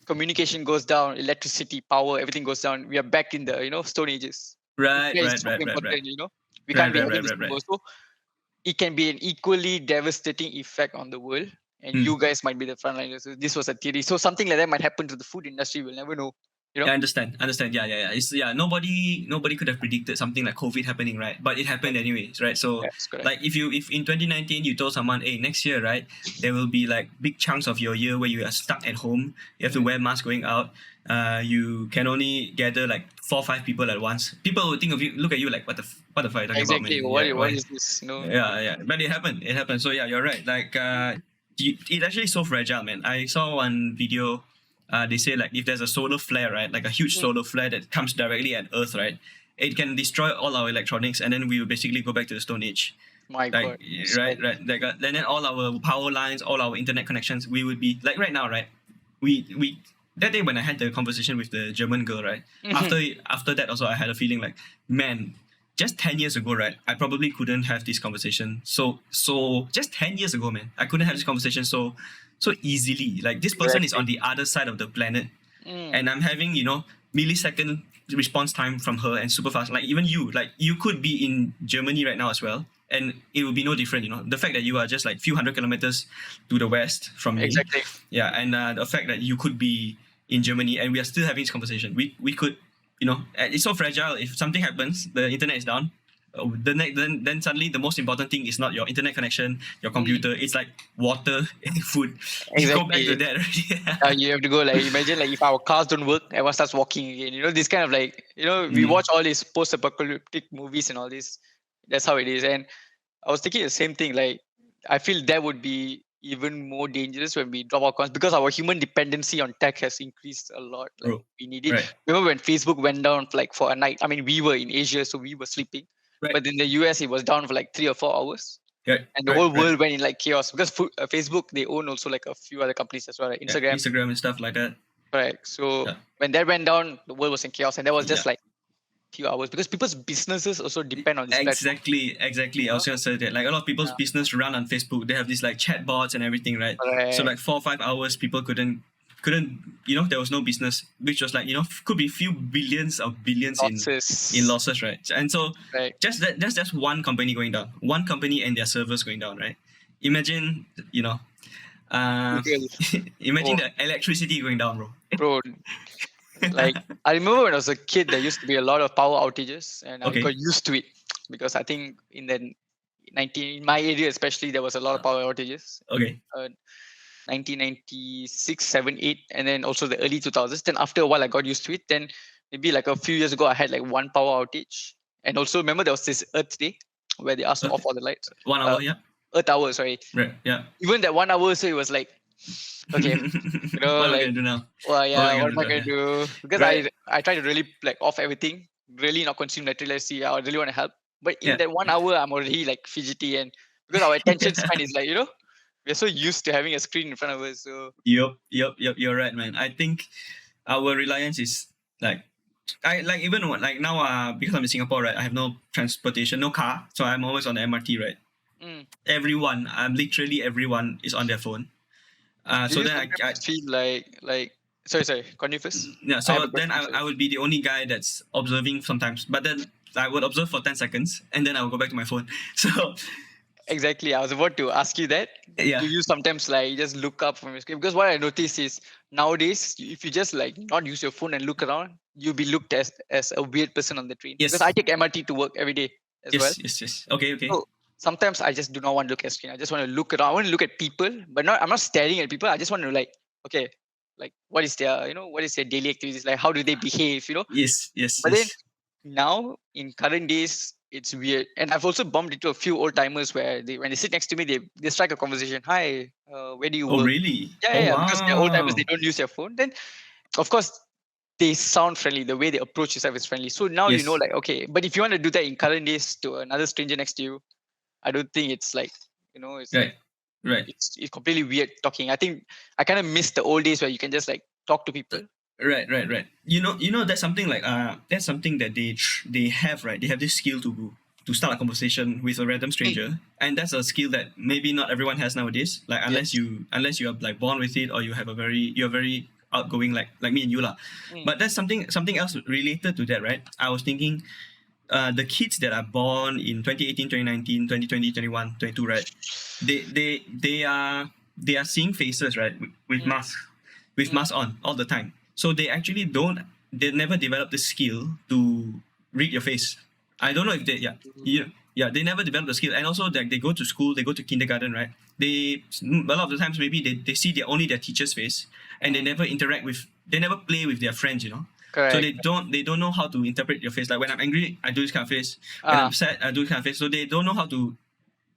communication goes down, electricity, power, everything goes down. We are back in the Stone Ages. Right, That is right, super right, right, right. important. We can't Right, be right, having right, this right, right. convo. So it can be an equally devastating effect on the world. And Hmm. you guys might be the frontliners. So this was a theory. So something like that might happen to the food industry. We'll never know. I understand. Yeah, yeah, yeah. Nobody could have predicted something like COVID happening, right? But it happened anyways, right? So That's correct. like if in 2019 you told someone, hey, next year, right, there will be like big chunks of your year where you are stuck at home, you have to wear masks going out, you can only gather like 4 or 5 people at once. People will think of you, look at you like what the fuck are you talking about, Exactly. man? What Yeah, what why? is this? Yeah, yeah. But it happened. It happened. So yeah, you're right. Like it actually so fragile, man. I saw one video. They say like if there's a solar flare, right, like a huge Mm, solar flare that comes directly at Earth, right, it can destroy all our electronics, and then we will basically go back to the Stone Age. my Like God. right, Scary. right. Like and then all our power lines, all our internet connections, we would be like right now, right? We that day when I had the conversation with the German girl, right? Mhm. After that, also I had a feeling like, man, just 10 years ago, right? I probably couldn't have this conversation. So just 10 years ago, man, I couldn't have this conversation so easily. Like this person is Exactly. on the other side of the planet, Mm, and I'm having millisecond response time from her and super fast. Like even you, like you could be in Germany right now as well, and it will be no different. The fact that you are just like few hundred kilometers to the west from me, exactly. yeah, and the fact that you could be in Germany and we are still having this conversation. We could, it's so fragile. If something happens, the internet is down. Then suddenly the most important thing is not your internet connection, your Mm, computer. It's like water and food. You go back to exactly. that already. You have to go like imagine like if our cars don't work, everyone starts walking again. This kind of like we Mm. watch all these post-apocalyptic movies and all this. That's how it is. And I was thinking the same thing. Like I feel that would be even more dangerous when we drop our cons because our human dependency on tech has increased a lot. Like Bro, we need it. right, Remember when Facebook went down like for a night? I mean, we were in Asia, so we were sleeping, right, but in the US, it was down for like 3 or 4 hours. right, And the right, whole right. world went in like chaos because Facebook they own also like a few other companies as well, like Yeah, Instagram. Instagram and stuff like that. Correct. So Yeah, when that went down, the world was in chaos, and that was yeah. just like few hours because people's businesses also depend on this platform. Exactly, exactly. I Uh, was gonna say that. Like a lot of people's yeah, business run on Facebook. They have these like chat bots and everything, right? So correct. like 4 or 5 hours, people couldn't there was no business, which was like could be few billions of billions in Losses. losses, right? And so Right. just one company going down, one company and their servers going down, right? Imagine uh, Google. imagine Oh, the electricity going down, bro. bro. Like I remember when I was a kid, there used to be a lot of power outages, and I got Okay, used to it because I think in the 19 in my area especially there was a lot of power outages. okay. Uh, 1996, 7, 8, and then also the early 2000s. Then after a while, I got used to it. Then maybe like a few years ago, I had like one power outage. And also remember there was this Earth Day where they asked to Uh, off all the lights. one Uh, hour, yeah. Earth hour, sorry. Right, yeah. Even that 1 hour, so it was like, okay, What am I like, gonna do now? well, What am I yeah, what gonna am I do? gonna Yeah. do? Because Right. I try to really like off everything, really not consume electricity. I really want to help. But in Yeah. that 1 hour, I'm already like fidgety, and because our attention span is like, we're so used to having a screen in front of us. So Yep. You're right, man. I think our reliance is like I like even like now because I'm in Singapore, right? I have no transportation, no car, so I'm always on the MRT, right? mm. Everyone, literally everyone is on their phone. Do So you then sometimes feel like sorry, continue first. yeah, I have so a then question. I Sorry. would be the only guy that's observing sometimes, but then I would observe for 10 seconds and then I will go back to my phone. So Exactly. I was about to ask you that. Do yeah, you sometimes like just look up from your screen? Because what I notice is nowadays, if you just like not use your phone and look around, you'll be looked as a weird person on the train. Because I yes, take MRT to work every day as well. yes. Okay. So sometimes I just do not want to look at screen. I just want to look around. I want to look at people, but not I'm not staring at people. I just want to like, okay, like what is their, what is their daily activities? Like how do they behave? But then Yes. now in current days, it's weird. And I've also bumped into a few old timers where when they sit next to me, they strike a conversation. Hi, where do you Oh work? really? Yeah, Oh yeah, yeah. Because they're old timers, wow. they don't use their phone. Then of course they sound friendly. The way they approach yourself is friendly. So now Yes. like okay, but if you want to do that in current days to another stranger next to you, I don't think it's like it's like Right. Right. it's completely weird talking. I think I kind of miss the old days where you can just like talk to people. Right. You know that's something that they have, right. They have this skill to start a conversation with a random Mm, stranger, and that's a skill that maybe not everyone has nowadays. Like yes. unless you are like born with it, or you're very outgoing like me and you lah. Mm. But that's something else related to that, right? I was thinking, the kids that are born in 2018, 2019, 2020, 21, 22, right? They are seeing faces, right, with Mm. masks, with Mm. masks on all the time. So they never develop the skill to read your face. I don't know if they they never develop the skill. And also that they go to school, they go to kindergarten, right? They a lot of the times maybe they see only their teacher's face, and Mm. they never play with their friends, you know. So Correct. they don't know how to interpret your face. Like when I'm angry, I do this kind of face. When Ah. I'm sad, I do this kind of face. So they don't know how to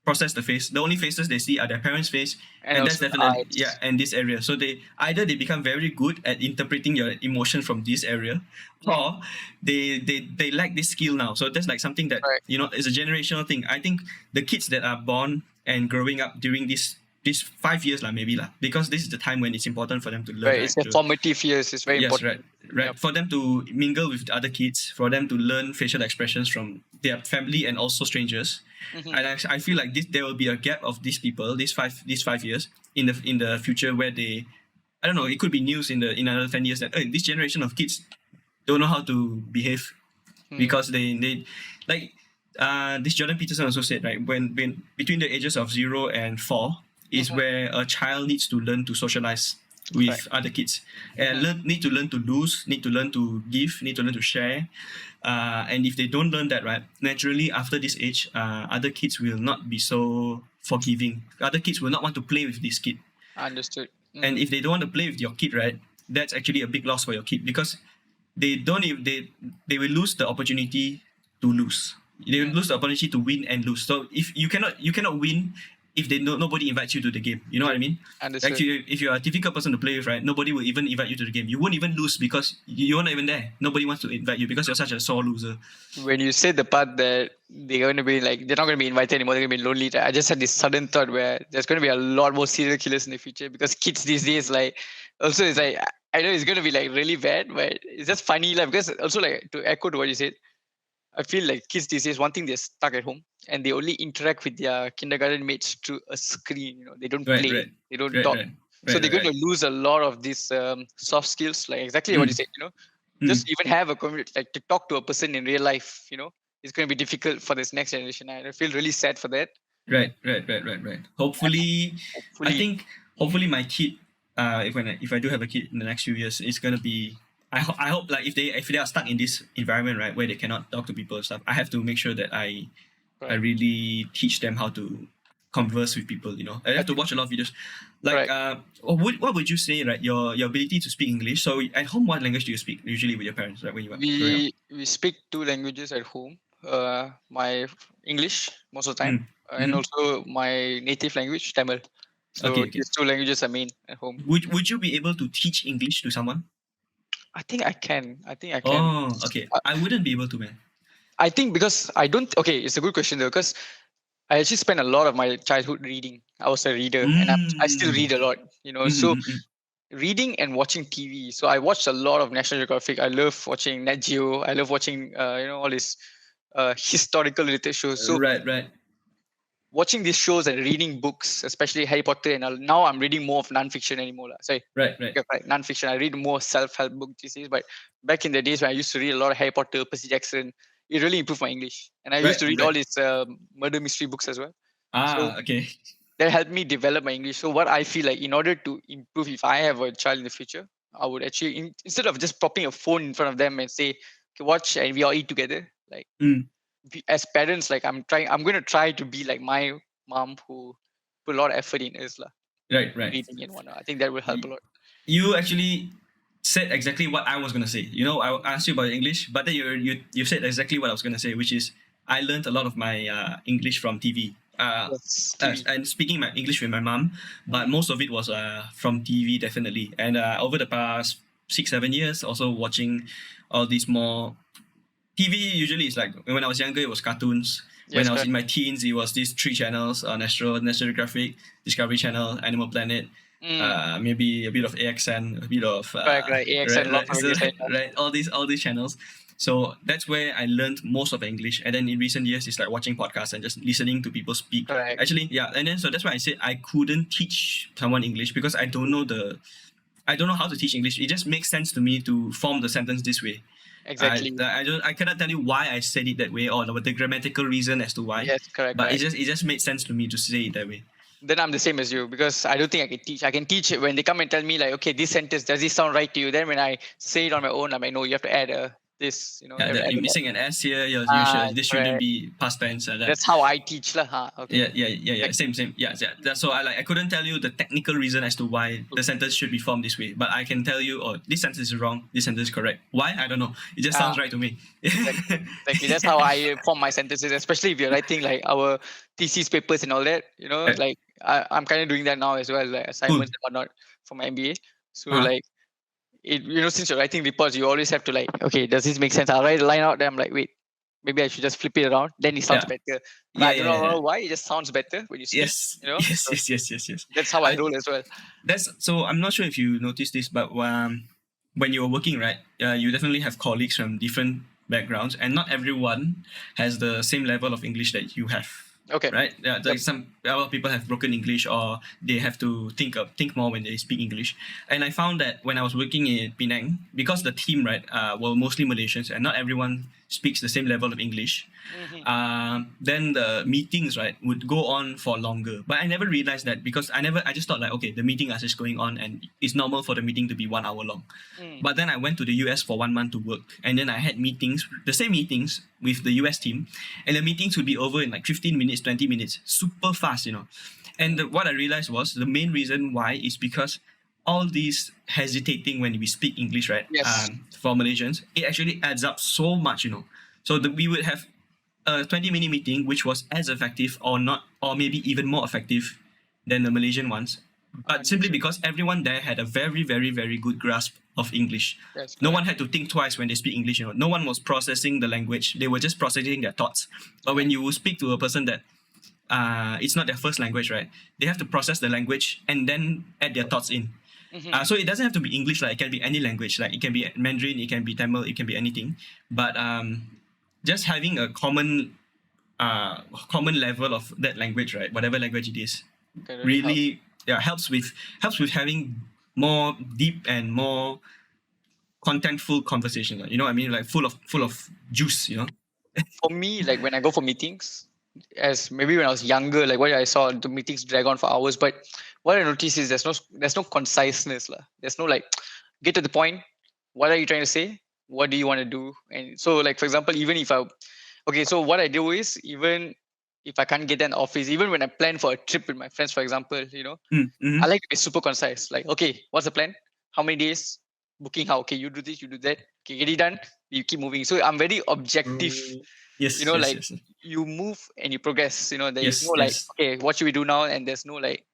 process the face. The only faces they see are their parents' face, And and that's also the definitely eyes. and this area. So they become very good at interpreting your emotion from this area, Mm. or they lack this skill now. So that's like something that Correct. is a generational thing. I think the kids that are born and growing up during this 5 years lah, maybe lah, because this is the time when it's important for them to learn, Right. right? It's a formative years. It's very Yes, important. right, right. Yep. For them to mingle with the other kids, for them to learn facial expressions from their family and also strangers. Mhm. And I feel like there will be a gap of these people, these 5 years in the future where they, I don't know, it could be news in another 10 years that this generation of kids don't know how to behave Mm. because they like this Jordan Peterson also said, right, when between the ages of 0 and 4 is Mhm. where a child needs to learn to socialize with Right. other kids and need to learn to lose, need to learn to give, need to learn to share. And if they don't learn that, right, naturally after this age, other kids will not be so forgiving. Other kids will not want to play with this kid. Understood. And if they don't want to play with your kid, right, that's actually a big loss for your kid because they don't even they will lose the opportunity to lose. They will lose the opportunity to win and lose. So if you cannot win if nobody invites you to the game. You know what I mean? Understood. Actually, if you're a difficult person to play with, right, nobody will even invite you to the game. You won't even lose because you're not even there. Nobody wants to invite you because you're such a sore loser. When you said the part that they're going to be like they're not going to be invited anymore, they're going to be lonely. I just had this sudden thought where there's going to be a lot more serial killers in the future because kids these days like also it's like I know it's going to be like really bad, but it's just funny like because also like to echo to what you said, I feel like kids these days one thing they're stuck at home and they only interact with their kindergarten mates through a screen. You know, they don't Right, play, right, they don't right, talk. right, So right, they're going right. to lose a lot of these soft skills, like exactly what you said. You know, just even have a community, like to talk to a person in real life. You know, it's going to be difficult for this next generation. I feel really sad for that. Right, right, right, right, right. Hopefully, I Hopefully, think hopefully my kid, if I do have a kid in the next few years, it's gonna be. I hope like if they are stuck in this environment, right, where they cannot talk to people and stuff, I have to make sure that I right. really teach them how to converse with people. You know, I have to watch a lot of videos. Like, Right. what would you say, right? Your ability to speak English. So at home, what language do you speak usually with your parents, right? When you were growing up. We speak two languages at home. My English most of the time, Mm. and Mhm. also my native language Tamil. So Okay, okay. these two languages are main at home. Would you be able to teach English to someone? I think I can. I think I can. Oh, okay. Uh, I wouldn't be able to, man. I think because I don't. Okay, it's a good question though, because I actually spent a lot of my childhood reading. I was a reader, and I still Mm. read a lot. You know, so Mm-hmm. reading and watching TV. So I watched a lot of National Geographic. I love watching Nat Geo. I love watching, all these historical related shows. So Right, right, watching these shows and reading books, especially Harry Potter, and all, now I'm reading more of non-fiction anymore. Sorry, right, right, yeah, right, non-fiction. I read more self-help books these days. But back in the days when I used to read a lot of Harry Potter, Percy Jackson, it really improved my English. And I used right, to read all right. these murder mystery books as well. So Ah, okay. that helped me develop my English. So what I feel like in order to improve, if I have a child in the future, I would actually instead of just popping a phone in front of them and say, okay, watch and we all eat together. Like Mm. as parents, like I'm going to try to be like my mom who put a lot of effort in this lah, Right, right. reading and whatnot. I think that will help a lot. You actually said exactly what I was gonna say. You know, I asked you about English, but then you said exactly what I was gonna say, which is I learned a lot of my English from TV. Yes, TV. And speaking my English with my mom, but Mm. most of it was from TV definitely. And over the past 6 7 years, also watching all these more TV. Usually it's like when I was younger, it was cartoons. When Yes, I was correct. in my teens, it was these three channels: National Geographic, Discovery Channel, Animal Planet. Mm. Maybe a bit of AXN, a bit of Correct, right. AXN, right, lots right, of so, AXN. right, all these channels. So that's where I learned most of English. And then in recent years, it's like watching podcasts and just listening to people speak. Correct. Actually, yeah. And then so that's why I said I couldn't teach someone English because I don't know I don't know how to teach English. It just makes sense to me to form the sentence this way. Exactly. I cannot tell you why I said it that way or the grammatical reason as to why. Yes, correct, But correct. it just made sense to me to say it that way. Then I'm the same as you because I don't think I can teach. I can teach it when they come and tell me like, okay, this sentence, does this sound right to you? Then when I say it on my own, I'm like, no, you have to add this, you Yeah, have to that add you're that. missing an S here. You should, this shouldn't Correct. be past tense. That. That's how I teach lah. Okay. Yeah. Same. Yeah. So I couldn't tell you the technical reason as to why the sentence should be formed this way, but I can tell you, oh, this sentence is wrong. This sentence is correct. Why? I don't know. It just sounds right to me. Exactly. That's how I form my sentences, especially if you're writing like our thesis papers and all that. Right. Like I'm kind of doing that now as well, like assignments and whatnot for my MBA. So like it, since you're writing reports, you always have to like, okay, does this make sense? I'll write a line out. Then I'm like, wait, maybe I should just flip it around. Then it sounds better. But I don't know why it just sounds better when you speak. Yes. Yes. That's how I roll as well. So I'm not sure if you noticed this, but when you're working, right, you definitely have colleagues from different backgrounds, and not everyone has the same level of English that you have. Okay. Right. Yeah. Like a lot of people have broken English, or they have to think more when they speak English. And I found that when I was working in Penang, because the team, right, were mostly Malaysians, and not everyone speaks the same level of English. Then the meetings, right, would go on for longer. But I never realized that because I just thought like, okay, the meeting is just going on and it's normal for the meeting to be 1 hour long. But then I went to the US for 1 month to work, and then I had meetings, the same meetings with the US team, and the meetings would be over in like 15 minutes, 20 minutes, super fast, And what I realized was the main reason why is because all these hesitating when we speak English, right? Yes. For Malaysians, it actually adds up so much, So we would have a 20-minute meeting, which was as effective or not, or maybe even more effective than the Malaysian ones. But simply because everyone there had a very, very, very good grasp of English. No one had to think twice when they speak English. No one was processing the language. They were just processing their thoughts. But when you speak to a person that it's not their first language, right? They have to process the language and then add their thoughts in. So it doesn't have to be English. Like it can be any language. Like it can be Mandarin, it can be Tamil, it can be anything. But just having a common level of that language, right? Whatever language it is, really helps with having more deep and more contentful conversation. You know what I mean? Like full of juice. For me, like when I go for meetings, as maybe when I was younger, like what I saw, the meetings drag on for hours. But what I noticed is there's no conciseness, lah. There's no like get to the point. What are you trying to say? What do you want to do? And so, like for example, even if so what I do is even if I can't get an office, even when I plan for a trip with my friends, for example, I like to be super concise. Like, okay, what's the plan? How many days? Booking how? Okay, you do this, you do that. Okay, get it done. You keep moving. So I'm very objective. Yes. You move and you progress. There's no like, okay, what should we do now? And there's no like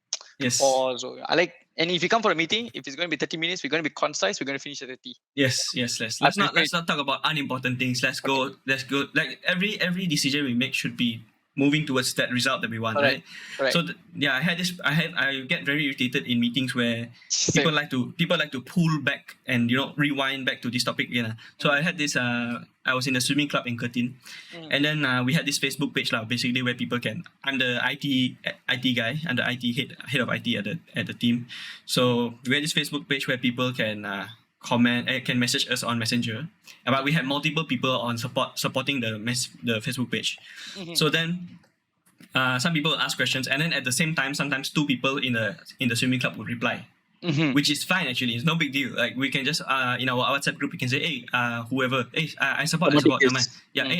pause. Or I like, and if you come for a meeting, if it's going to be 30 minutes, we're going to be concise. We're going to finish at 30. Yes. Let's not talk about unimportant things. Let's go. Like every decision we make should be moving towards that result that we want, right? So I get very irritated in meetings where people like to pull back and rewind back to this topic again. So I had this I was in a swimming club in Curtin, and then we had this Facebook page basically where people can. I'm the IT guy. I'm the IT head of IT at the team. So we had this Facebook page where people can comment, can message us on Messenger. But we had multiple people on supporting the Facebook page. So then some people ask questions, and then at the same time, sometimes two people in the swimming club would reply. Which is fine actually. It's no big deal. Like we can just in our WhatsApp group we can say, hey, whoever, hey, I support. Hey,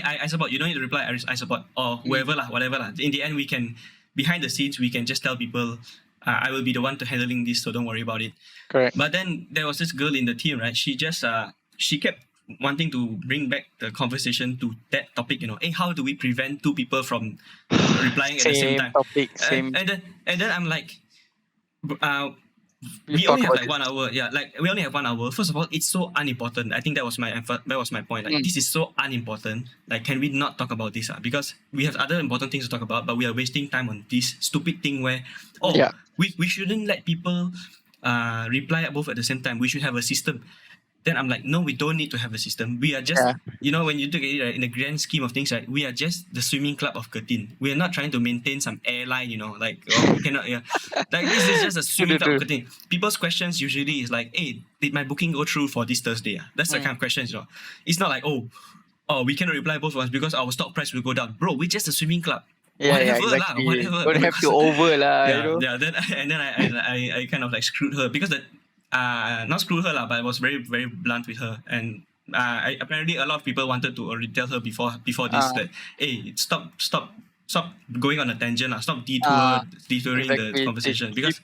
I support. You don't need to reply. I support, or whoever whatever In the end, we can behind the scenes we can just tell people, I will be the one to handling this, so don't worry about it. Correct. But then there was this girl in the team, right? She just she kept wanting to bring back the conversation to that topic. Hey, how do we prevent two people from replying at the same time? And then I'm like, we only have like 1 hour. Yeah, like we only have 1 hour. First of all, it's so unimportant. I think that was my point. Like this is so unimportant. Like, can we not talk about this? Because we have other important things to talk about, but we are wasting time on this stupid thing where we shouldn't let people reply both at the same time. We should have a system. then I'm like, no, we don't need to have a system. We are just, Yeah. when you look at it, right, in the grand scheme of things, right, we are just the swimming club of Curtin. We are not trying to maintain some airline, like, we cannot, yeah. Like, this is just a True, swimming true, club of true. Curtin. People's questions usually is like, hey, did my booking go through for this Thursday? That's the Mm. kind of questions, It's not like, oh, we cannot reply both of us because our stock price will go down. Bro, we're just a swimming club. Yeah, Whatever lah, exactly. whatever. Don't have to Because over lah, yeah, yeah. Then and then I kind of like screwed her because not screw her lah, but I was very very blunt with her, and apparently a lot of people wanted to already tell her before this Uh, that, hey, stop going on a tangent lah, stop uh, detouring the exactly. They conversation keep because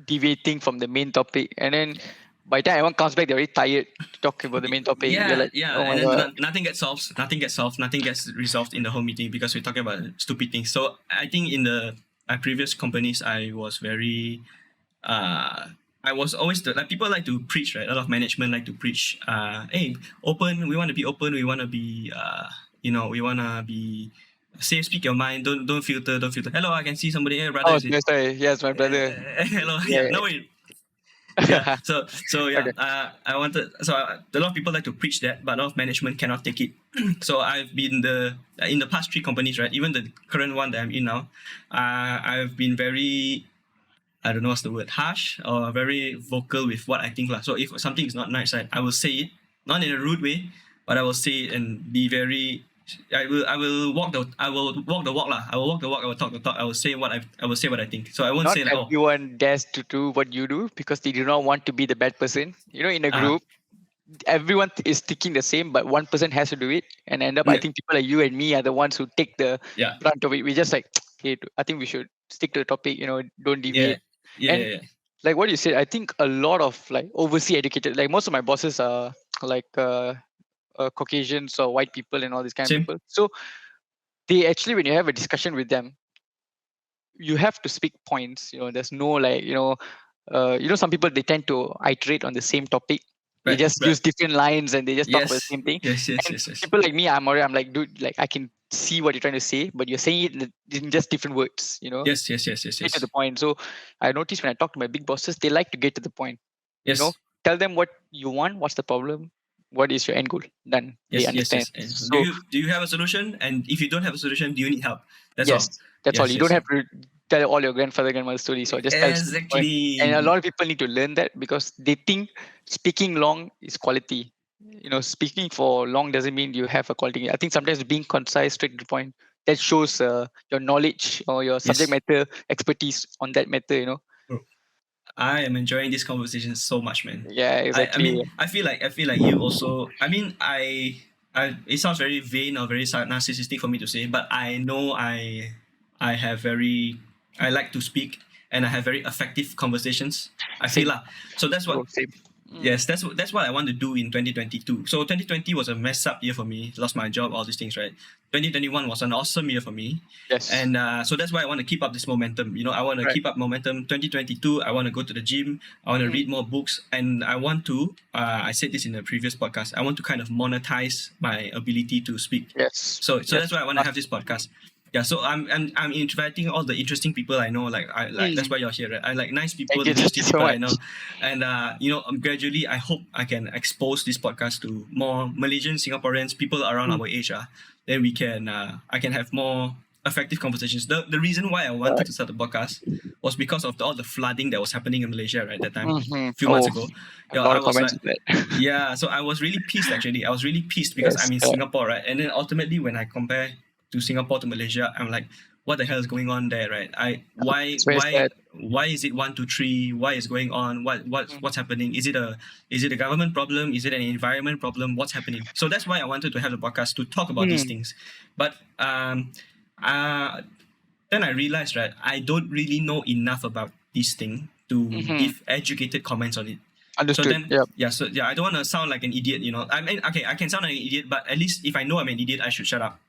deviating from the main topic, and then by the time everyone comes back, they're already tired to talk about the main topic. You're yeah, like, yeah, oh my and then god. nothing gets solved, nothing gets resolved in the whole meeting because we're talking about stupid things. So I think in my previous companies, I was very I was always like people like to preach, right? A lot of management like to preach. Hey, open. We want to be open. We want to be. We want to be. Say, speak your mind. Don't filter. Don't filter. Hello, I can see somebody. Hey, brother, Oh, is it? sorry. Yes, my brother. Hello. Yeah. Yeah. No wait. Yeah. So yeah. Okay. I wanted. So a lot of people like to preach that, but a lot of management cannot take it. So I've been in the past 3 companies, right? Even the current one that I'm in now, I've been very, I don't know what's the word, harsh or very vocal with what I think lah. So if something is not nice, right, I will say it, not in a rude way, but I will say it and be very. I will walk the walk lah. I will walk the walk. I will talk the talk. I will say what I think. So I won't Not say like, oh, everyone dares to do what you do because they do not want to be the bad person. In a uh, group, everyone is thinking the same, but one person has to do it, and end up, I yeah, think people like you and me are the ones who take the yeah, brunt of it. We just like, hey, I think we should stick to the topic. Don't yeah, deviate. yeah, And yeah. like what you said, I think a lot of like overseas educated, like most of my bosses are like Caucasians or white people and all these kind of Same. people. So they actually, when you have a discussion with them, you have to speak points. There's no like some people, they tend to iterate on the same topic. They Right, just right. use different lines and they just talk about the Yes, same thing. yes, yes, And yes, yes, people like me, I'm like, dude, like I can see what you're trying to say, but you're saying it in just different words. yes, yes, yes, yes, Get to the yes, point. So I noticed when I talk to my big bosses, they like to get to the point. you know yes. Tell them what you want, what's the problem, what is your end goal, done. They Yes, yes, understand. yes. And do So you have a solution? And if you don't have a solution, do you need help? That's yes, all. that's all. Yes, You don't yes. have to tell all your grandmother stories, or just tell small point. And a Exactly. lot of people need to learn that because they think speaking long is quality. Speaking for long doesn't mean you have a quality. I think sometimes being concise, straight to the point, that shows your knowledge or your subject Yes. matter expertise on that matter. Bro, I am enjoying this conversation so much, man. Yeah, I exactly. mean, I feel like you also. I mean, it sounds very vain or very narcissistic for me to say, but I know I have very, I like to speak and I have very effective conversations. I feel Same, lah. So that's bro. what. Same. Mm. Yes, that's what I want to do in 2022. So 2020 was a mess up year for me. Lost my job, all these things, right? 2021 was an awesome year for me, Yes. and so that's why I want to keep up this momentum. I want to Right. keep up momentum. 2022, I want to go to the gym. I want to Mm. read more books, and I want to. I said this in the previous podcast. I want to kind of monetize my ability to speak. Yes. So Yes. that's why I want to have this podcast. Yeah, so I'm inviting all the interesting people I know. Like that's Mm. why you're here. Right? I like nice people, Thank you interesting so people I much. know, and gradually I hope I can expose this podcast to more Malaysian Singaporeans, people around Mm. our age. Then I can have more effective conversations. The reason why I wanted Right. to start the podcast was because of all the flooding that was happening in Malaysia right that time, Mm-hmm. few months Oh, ago. a Yeah, lot I of was comments like, on that. yeah, so I was really pissed actually. I was really pissed because Yes. I'm in Singapore, right? And then ultimately when I compare to Singapore to Malaysia, I'm like, what the hell is going on there, right? I why It's very why sad. why is it 1 2 3? Why is going on? What's Mm. happening? Is it a government problem? Is it an environment problem? What's happening? So that's why I wanted to have the podcast to talk about these Mm. things. But uh then I realized, right, I don't really know enough about this thing to Mm-hmm. give educated comments on it. So Understood. then, Yeah. I don't want to sound like an idiot. I mean, okay, I can sound like an idiot, but at least if I know I'm an idiot, I should shut up.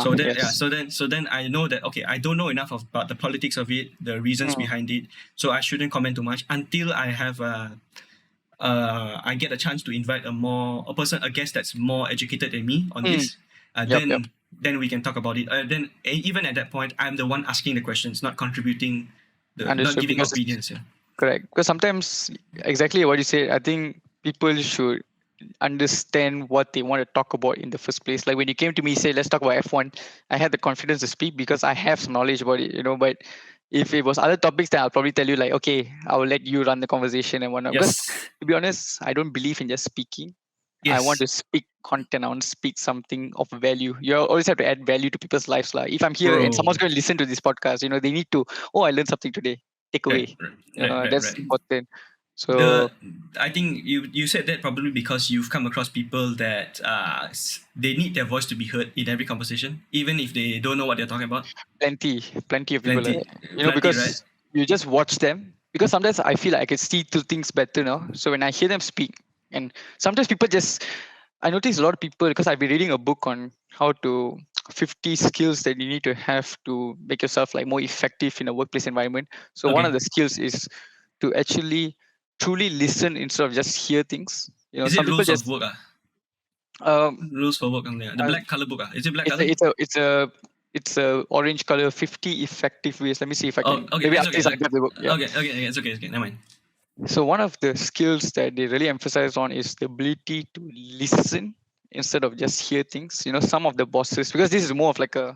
So then, yeah, Yes. so then I know that okay, I don't know enough about the politics of it, the reasons Mm. behind it. So I shouldn't comment too much until I have I get a chance to invite a guest that's more educated than me on Mm. this. Yep. Yep. Then we can talk about it. Then even at that point, I'm the one asking the questions, not contributing, not Understood. giving Because opinions. Yeah. correct. Because sometimes exactly what you say, I think people should understand what they want to talk about in the first place. Like when you came to me, say, let's talk about F1, I had the confidence to speak because I have some knowledge about it, But if it was other topics, then I'll probably tell you, like, okay, I will let you run the conversation and whatnot. Because Yes. to be honest, I don't believe in just speaking. I want Yes. to speak content. I want to speak something of value. You always have to add value to people's lives. Like if I'm here and Bro. someone's going to listen to this podcast, they need to, oh, I learned something today. Take Right, away. right, right, That's right. important. So The I think you said that probably because you've come across people that they need their voice to be heard in every conversation, even if they don't know what they're talking about. plenty of people like Plenty, that. plenty, right? Because you just watch them. Because sometimes I feel like I can see through things better now. So when I hear them speak, and sometimes people just, I notice a lot of people because I've been reading a book on how to 50 skills that you need to have to make yourself like more effective in a workplace environment. So one of Okay. the skills is to actually truly listen instead of just hear things. Is Some it people rules of just work? um Rules for work, something. The uh, black color book. Is it black it's a color? it's a it's a it's a orange color 50 effective ways. Let me see if I Oh, can, okay. maybe It's after okay. this I'll get the book. Yeah. Okay. It's okay. It's okay. Never mind. So one of the skills that they really emphasize on is the ability to listen instead of just hear things. Some of the bosses, because this is more of like a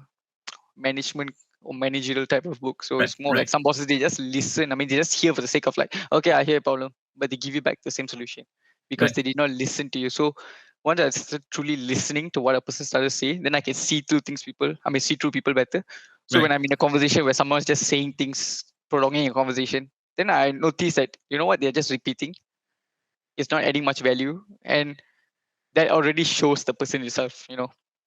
management or managerial type of book. So Right, it's more like right, some bosses, they just listen. I mean, they just hear for the sake of like, okay, I hear a problem, but they give you back the same solution because right, they did not listen to you. So once I started truly listening to what a person started to say, then I can see through people better. So right. when I'm in a conversation where someone's just saying things, prolonging a conversation, then I notice that, you know what, they're just repeating. It's not adding much value. And that already shows the person itself.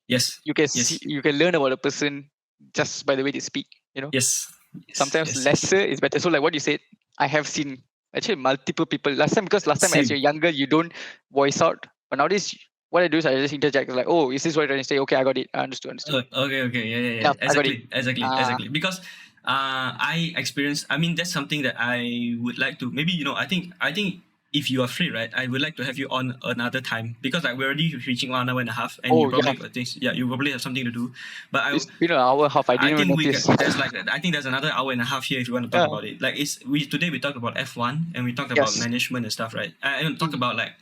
Yes, You can see, yes, you can learn about a person just by the way they speak. yes, yes, Sometimes yes. lesser is better. So like what you said, I have seen actually multiple people last time as Same. you're younger you don't voice out, but nowadays what I do is I just interject like, oh, is this what you're trying to say? Okay, I got it. I understood. Okay. Yeah. Yeah, I got it. uh Exactly. Because I experienced. I mean, that's something that I would like to. Maybe I think if you are free, right, I would like to have you on another time because like we're already reaching 1 hour and a half, and you oh yeah, probably got things. Yeah, you probably have something to do. But it's been an hour and a half. I I didn't even think we notice. can. There's like I think there's another hour and a half here if you want to talk Yeah. about it. Like it's we today we talked about F1 and we talked about Yes. management and stuff, right? And talk Mm. about like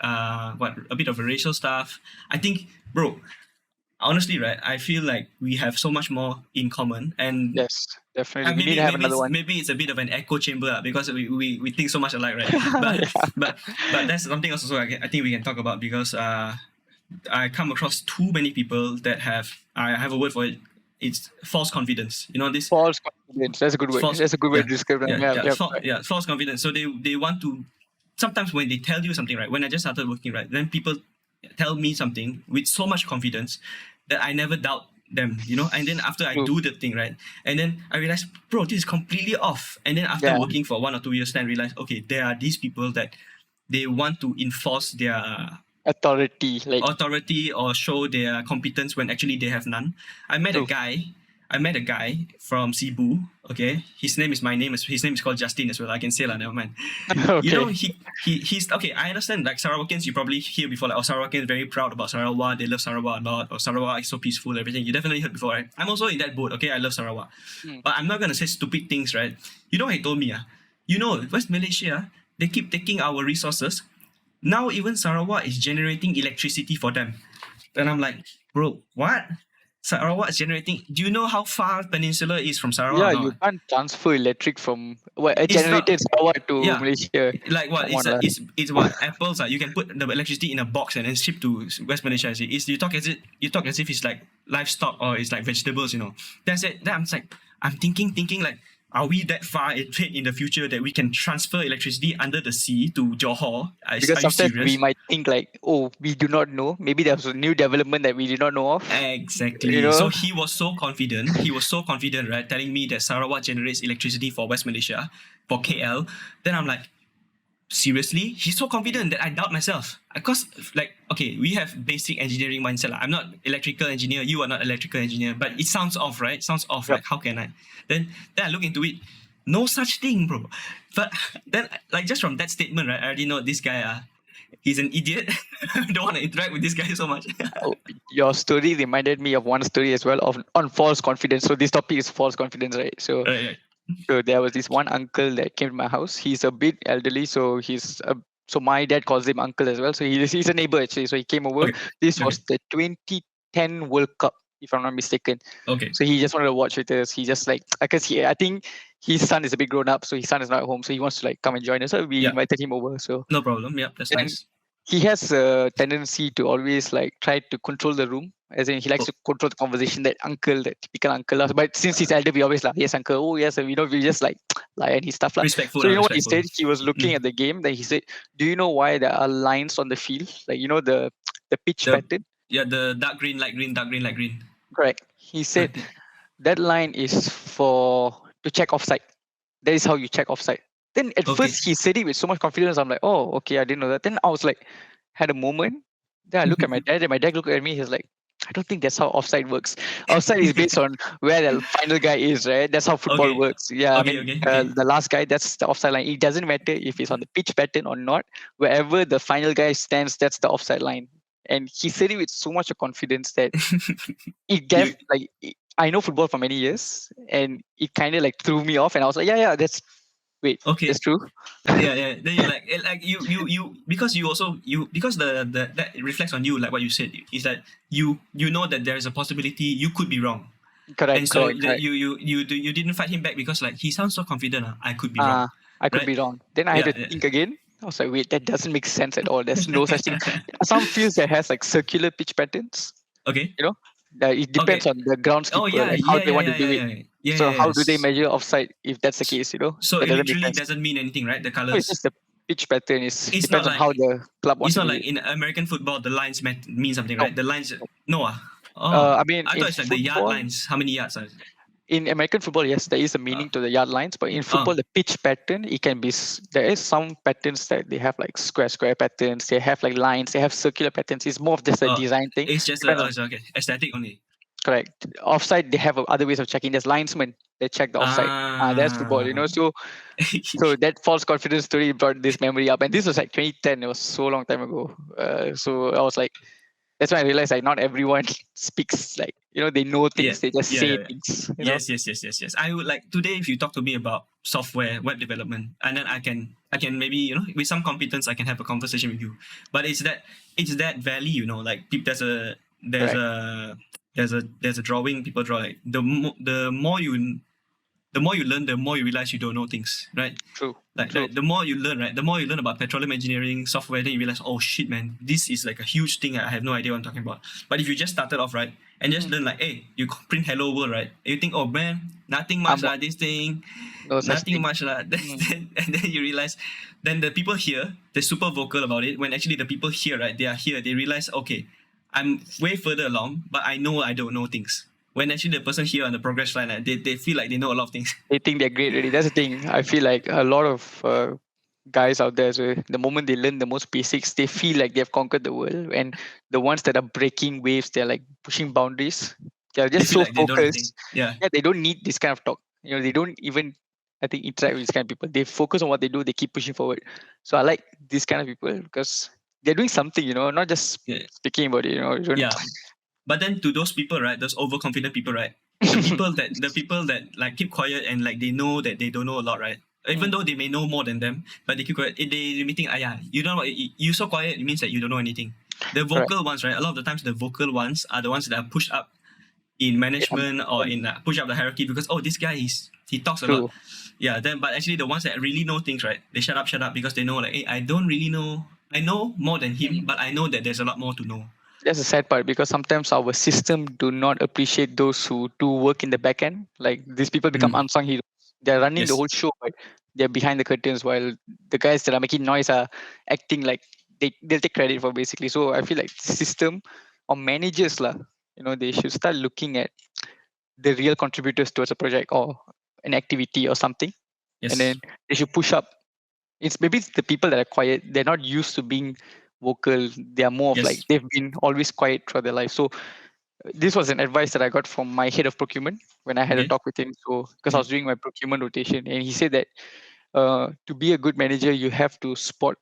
what a bit of a racial stuff. I think, bro, honestly, right, I feel like we have so much more in common, and Yes, definitely we need to maybe have another one. maybe it's a bit of an echo chamber because we think so much alike, right? But Yeah. but but that's something else also I think we can talk about because I come across too many people that I have a word for it. It's false confidence. You know this False confidence, that's a good way, false that's a good way yeah to describe them. Yeah, yeah. false confidence. So they want to sometimes when they tell you something, right, when I just started working, right, then people tell me something with so much confidence that I never doubt them, and then after I True. do the thing, right, and then I realize, bro, this is completely off. And then after Yeah. working for 1 or 2 years, then I realize, okay, there are these people that they want to enforce their Authority, like. authority or show their competence when actually they have none. I met a True. guy. I met a guy from Cebu. Okay, his name is my name. His name is called Justin as well. I can say never mind. Okay. He's okay. I understand. Like Sarawakians, you probably hear before. Like, oh, Sarawakians very proud about Sarawak. They love Sarawak a lot. Or Sarawak is so peaceful. Everything you definitely heard before, right? I'm also in that boat. Okay, I love Sarawak, Mm. but I'm not gonna say stupid things, right? You know what he told me? West Malaysia, they keep taking our resources. Now even Sarawak is generating electricity for them. And I'm like, bro, what? Sarawak is generating. Do you know how far Peninsula is from Sarawak Yeah, or you not? can't transfer electric from a It's generator not. in Sarawak to Yeah, Malaysia. like what? Come on, lah. It's what apples. You can put the electricity in a box and then ship to West Malaysia. It's you talk as if it's like livestock or it's like vegetables. That's it. Then I'm like, I'm thinking like, are we that far ahead in the future that we can transfer electricity under the sea to Johor? Because Are you sometimes we serious? might think like, oh, we do not know. Maybe there's a new development that we did not know of. You Exactly. So know? he was so confident. He was so confident, right? Telling me that Sarawak generates electricity for West Malaysia, for KL. Then I'm like, seriously? He's so confident that I doubt myself. Because, like, okay, we have basic engineering mindset. I'm not electrical engineer. You are not electrical engineer. But it sounds off, right? It sounds off. Yep. Like, how can I? Then I look into it. No such thing, bro. But then, like, just from that statement, right? I already know this guy. He's an idiot. I don't want to interact with this guy so much. Oh, your story reminded me of one story as well of on false confidence. So this topic is false confidence, right? So Right. so there was this one uncle that came to my house. He's a bit elderly, so he's So my dad calls him uncle as well. So he's a neighbor actually. So he came over. Okay. This Okay. was the 2010 World Cup, if I'm not mistaken. Okay. So he just wanted to watch with us. He just like, because I think his son is a bit grown up, so his son is not at home, so he wants to like come and join us. So we Yeah. invited him over. So No problem. Yeah, that's then nice. he has a tendency to always like try to control the room, as in he likes Oh, to control the conversation. That uncle, that typical uncle lah. But since he's elder, we always like, yes uncle, oh yes, and we just like and his stuff lah. respectful, So you know what he respectful. said? He was looking Mm. at the game. Then he said, do you know why there are lines on the field, like the pitch The pattern? yeah, the dark green, light green, dark green, light green. Correct. He said that line is for to check offside. That is how you check offside. Then at Okay. first he said it with so much confidence. I'm like, oh, okay, I didn't know that. Then I was like, had a moment. Then I look at my dad, and my dad looked at me. He's like, I don't think that's how offside works. Offside is based on where the final guy is, right? That's how football Okay. works. Yeah, I Okay. mean, Okay. Okay. the last guy, that's the offside line. It doesn't matter if it's on the pitch pattern or not. Wherever the final guy stands, that's the offside line. And he said it with so much of confidence that it you gave I know football for many years, and it kind of like threw me off, and I was like, yeah, that's wait, that's okay? true. Yeah, yeah. Then you like you because you also you because the that reflects on you like what you said is that you know that there is a possibility you could be wrong, and Correct, so correct, that correct. you didn't fight him back because like he sounds so confident. I could be wrong, Uh, I could right? be wrong. Then I had Yeah, to yeah. think again. I was like, wait, that doesn't make sense at all. There's no such thing. Some fields that has like circular pitch patterns, Okay. you know, that it depends Okay. on the Oh groundskeeper, yeah, like how yeah, they yeah, want to yeah, do yeah, it. yeah. So how do they Yes. measure offside if that's the case, So That it doesn't make literally sense. doesn't mean anything, right? The No, it's colors. just the pitch pattern is It's not depends on like how the club wants it's to not do like it. in American football the lines mean something, No. right? The lines. No. Oh, I mean, I in thought it's like the yard football, lines. How many yards are? in American football, yes, there is a Uh, meaning to the yard lines, but in uh, football, the pitch pattern, it can be, there is some patterns that they have like square patterns, they have like lines, they have circular patterns. It's more of just a uh, design thing. it's just Depends on, it's okay. Aesthetic only. correct. Offside, they have other ways of checking. There's linesmen, they check the offside. That's football, Ah. So that false confidence story brought this memory up. And this was like 2010, it was so long time ago. So I was like, that's when I realized like not everyone speaks like they know Yeah, things, they just yeah, say yeah, yeah. things. Yes, yes, yes, yes, yes. I would like today if you talk to me about software, web development, and then I can maybe with some competence I can have a conversation with you. But it's that valley, like there's Correct. a there's a drawing people draw like the more you learn, the more you realize you don't know things, right? True. True. Like the more you learn, right? The more you learn about petroleum engineering software, then you realize, oh shit, man, this is like a huge thing. I have no idea what I'm talking about. But if you just started off right and just Mm. learn like, hey, you print hello world, right? And you think, oh man, nothing much I'm lah, this thing, no such nothing thing. much lah. Mm. And then you realize, then the people here, they're super vocal about it. When actually the people here, right, they are here, they realize, okay, I'm way further along, but I know I don't know things. When actually the person here on the progress line, they feel like they know a lot of things. They think they're great already. That's the thing. I feel like a lot of guys out there, so the moment they learn the most basics, they feel like they've conquered the world. And the ones that are breaking waves, they're like pushing boundaries. They're They just feel so like they know nothing. focused. Yeah. Yeah, they don't need this kind of talk. They don't even, I think, interact with these kind of people. They focus on what they do. They keep pushing forward. So I like these kind of people because they're doing something. Not just Yeah. speaking about it. You don't. Yeah. But then to those people, right, those overconfident people, right, the people that like keep quiet and like they know that they don't know a lot, right? Even Mm, though they may know more than them, but they keep quiet. They meeting, yeah, you don't know. You so quiet, it means that you don't know anything. The correct. vocal ones, right? A lot of the times, the vocal ones are the ones that are pushed up in Yeah, management or in push up the hierarchy because this guy he talks a lot. true. Yeah. Then, but actually, the ones that really know things, right? They shut up because they know like, hey, I don't really know. I know more than him, but I know that there's a lot more to know. That's the sad part because sometimes our system do not appreciate those who do work in the back end. Like these people become Mm. unsung heroes. They're running the Yes. whole show, but they're behind the curtains while the guys that are making noise are acting like they'll take credit for basically. So I feel like system or managers lah, they should start looking at the real contributors towards a project or an activity or something, and Yes. then they should push up. It's the people that are quiet. They're not used to being vocal. They are more of like Yes. they've been always quiet throughout their life. So this was an advice that I got from my head of procurement when I had a Okay. talk with him. So because I Yeah. was doing my procurement rotation, and he said that to be a good manager, you have to spot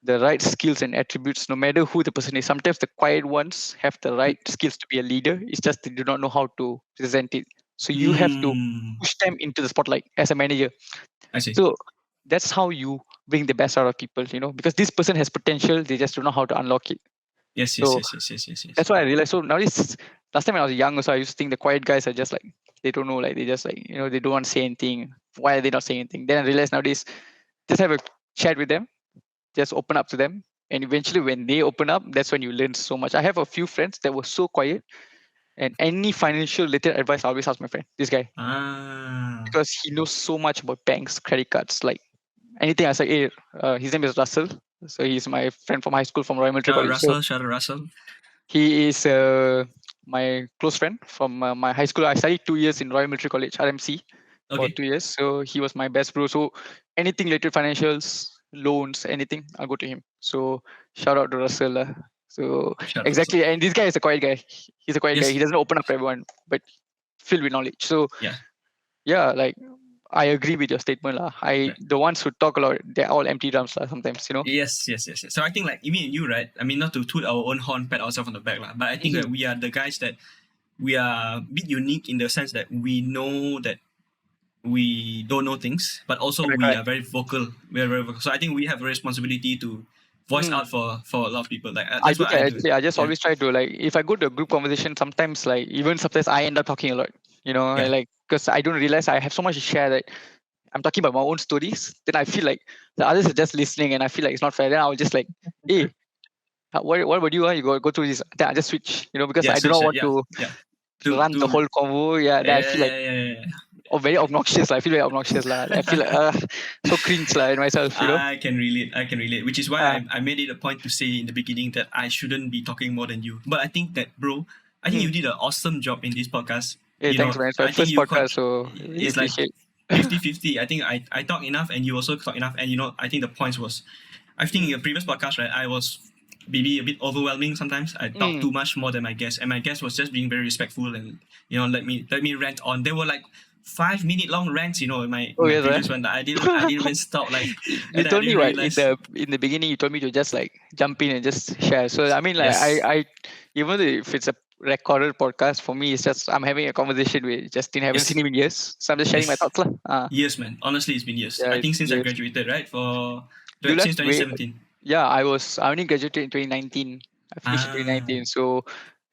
the right skills and attributes, no matter who the person is. Sometimes the quiet ones have the right skills to be a leader. It's just they do not know how to present it. So you have to Mm. push them into the spotlight as a manager. I see. So that's how you bring the best out of people, because this person has potential, they just don't know how to unlock it. Yes, yes, So yes, yes, yes, yes, yes. that's why I realized. So nowadays, last time when I was young, also I used to think the quiet guys are just like, they don't know, like they just like, they don't want to say anything. Why are they not saying anything? Then I realized nowadays, just have a chat with them, just open up to them, and eventually when they open up, that's when you learn so much. I have a few friends that were so quiet, and any financial related advice, I always ask my friend, this guy, Ah, because he knows so much about banks, credit cards, like anything. I say, hey, his name is Russell. So he's my friend from high school from Royal Military College. So Shout out Russell. he is my close friend from my high school. I studied 2 years in Royal Military College, RMC, for Okay, 2 years. So he was my best bro. So anything related financials, loans, anything, I'll go to him. So shout out to Russell. So shout out Russell. exactly, and this guy is a quiet guy. He's a quiet guy. Yes, He doesn't open up to everyone, but filled with knowledge. So yeah, yeah, like I agree with your statement lah. right. The ones who talk a lot, they're all empty drums lah. Sometimes. Yes, yes, yes, yes. So I think like even you, right? I mean, not to toot our own horn, pat ourselves on the back, lah, but I think Mhm. that we are the guys that we are a bit unique in the sense that we know that we don't know things, but also Correct, we correct. are very vocal. We are very vocal. So I think we have a responsibility to voice Mm. out for a lot of people. Like I that's do what I that do. actually. I just Yeah, always try to, like, if I go to a group conversation, sometimes like even sometimes I end up talking a lot. yeah, Like because I don't realize I have so much to share that I'm talking about my own stories. Then I feel like the others are just listening, and I feel like it's not fair. Then I'll just like, hey, what about you? You go through this. Then I just switch. Because yeah. I do Switch. not want Yeah, to yeah. run the whole convo. Yeah, then I Yeah, feel like yeah, yeah, yeah, yeah. very obnoxious. Like, I feel very obnoxious. Like, I feel like so cringe like in myself. I can relate. I can relate. Which is why Uh, I made it a point to say in the beginning that I shouldn't be talking more than you. But I think that, bro, I think mm. you did an awesome job in this podcast. Hey, thanks, man. It's my I think first you podcast, so really it's like appreciate. 50-50. I think I talk enough and you also talk enough. And I think the points was, I think in Mm. the previous podcast, right, I was maybe a bit overwhelming sometimes. I talked Mm. too much more than my guest. And my guest was just being very respectful and, let me rant on. There were like 5 minute long rants, in Oh my yes, previous one that I didn't even stop like you and I told me didn't what in realize. the beginning. You told me to just like jump in and just share. So I mean, like Yes. I even though if it's a recorded podcast, for me it's just I'm having a conversation with Justin. Haven't seen Yes. him in years, so I'm just sharing my Yes. thoughts lah. Years, man. Honestly, it's been years. Yeah, I it's think been since I years. graduated, right? You Since left way. 2017. Yeah, I only graduated in 2019. I finished in Ah. 2019. So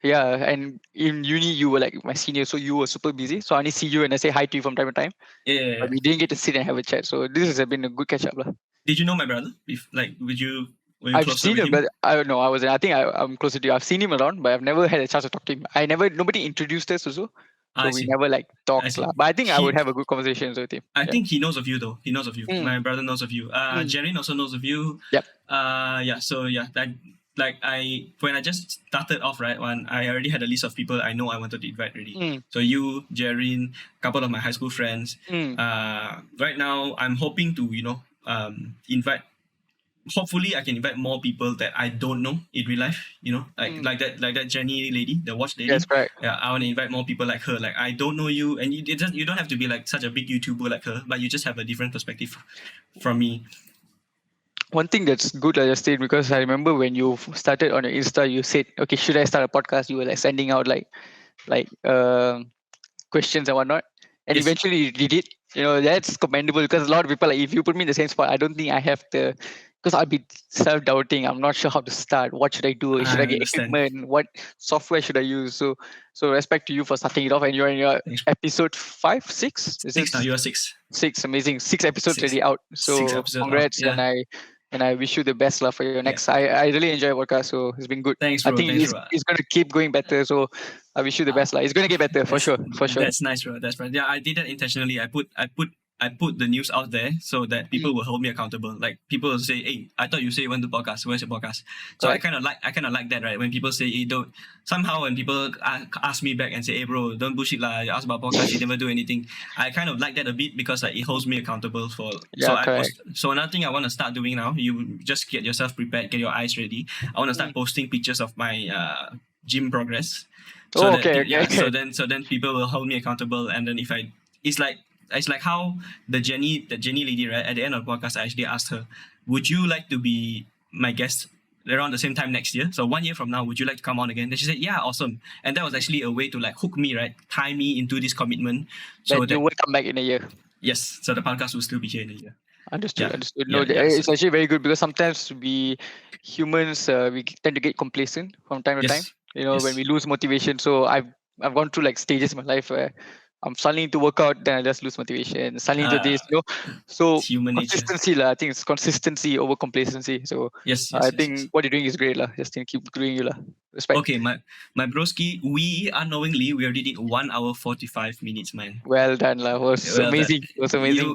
yeah, and in uni you were like my senior, so you were super busy. So I only see you and I say hi to you from time to time. Yeah, yeah, But yeah. we didn't get to sit and have a chat. So this has been a good catch up lah. Did you know my brother? If like, were you I've closer seen with him, him? but I don't know. I'm I'm closer to you. I've seen him around, but I've never had a chance to talk to him. Nobody introduced us also, I so we see. never like I talked see. lah. But I think I would He have a good conversation with him. I Yeah. think he knows of you though. He knows of you. Mm, My brother knows of you. mm, Jerin also knows of you. yep. Yeah. So yeah, like when I just started off, right, when I already had a list of people I know I wanted to invite already. Mm, So you, Jerin, a couple of my high school friends. mm, Right now I'm hoping to invite. Hopefully I can invite more people that I don't know in real life. mm. Like that Jenny lady, the watch Yes, lady. correct. Yeah, I want to invite more people like her. Like I don't know you, and you don't have to be like such a big YouTuber like her, but you just have a different perspective from me. One thing that's good, like Justin, because I remember when you started on your Insta, you said, "Okay, should I start a podcast?" You were like sending out like questions and whatnot, and Yes. eventually you did it. That's commendable because a lot of people, like, if you put me in the same spot, I don't think I have the, because I'll be self-doubting. I'm not sure how to start. What should I do? Should I I get understand. equipment? What software should I use? So respect to you for starting it off, and you're in your Thanks. episode 5, 6. Is Six now. this You are six. 6? Amazing, 6 episodes Six. already out. Six So episodes out. congrats, Yeah. and I wish you the best luck for your Yeah. next. I really enjoy podcast, so it's been good. Thanks, I bro. think Thanks, bro. it's gonna keep going better. So I wish you the best. Like, it's gonna get better for That's sure, for sure. that's nice, bro. That's right. Yeah, I did that intentionally. I put the news out there so that Mm, people will hold me accountable. Like people will say, "Hey, I thought you say you want to podcast. Where's your podcast?" So I correct. kind of like that, right? When people say, "Hey, don't." Somehow when people ask me back and say, "Hey, bro, don't bullshit lah. You ask about podcast, you never do anything." I kind of like that a bit because like it holds me accountable for. So Yeah, correct. So another thing I want to start doing now. You just get yourself prepared, get your eyes ready. I want to start Mm. posting pictures of my gym progress so Oh, that okay, okay, yeah okay. so then people will hold me accountable, and then if I it's like how the Jenny lady, right, at the end of the podcast I actually asked her, would you like to be my guest around the same time next year, so 1 year from now, would you like to come on again? Then she said, yeah, awesome. And that was actually a way to like hook me, right, tie me into this commitment so That you that will come back in a year. yes, so the podcast will still be here in a year. Understood. Yeah, Understood. No, yeah, yeah. So it's actually very good because sometimes we humans we tend to get complacent from time to time. yes, When yes. we lose motivation. So I've gone through like stages in my life where I'm starting to work out, then I just lose motivation. Starting into Uh, this. So it's human nature. consistency, lah. I think it's consistency over complacency. So Yes, I yes, yes, yes. think what you're doing is great, lah. Just keep doing you, lah. Respect. Okay, my broski, we unknowingly we already did 1 hour 45 minutes, man. Well done, lah. Was Well done. amazing. Was amazing.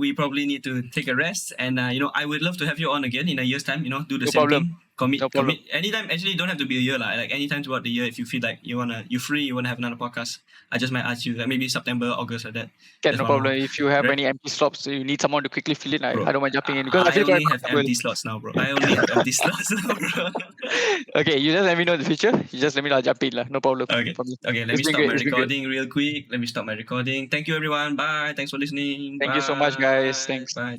We probably need to take a rest, and I would love to have you on again in a year's time. Do the No same problem. thing. Commit, No problem. commit anytime. Actually, don't have to be a year, like anytime throughout the year. If you feel like you free, you wanna have another podcast, I just might ask you, like maybe September, August, like that. Get Just no wanna know, problem. If you have right, any empty slots, you need someone to quickly fill in. I bro? don't mind jumping in because I I feel quite only have comfortable. empty slots now, bro. I only have empty slots now, bro. Okay, you just let me know in the future. You just let me know. I'll jump in, lah. No problem Okay. for me. Okay, let It's me been stop great. my It's been great. recording real quick. Let me stop my recording. Thank you, everyone. Bye. Thanks for listening. Thank you so much, guys. Bye. Thanks. Bye.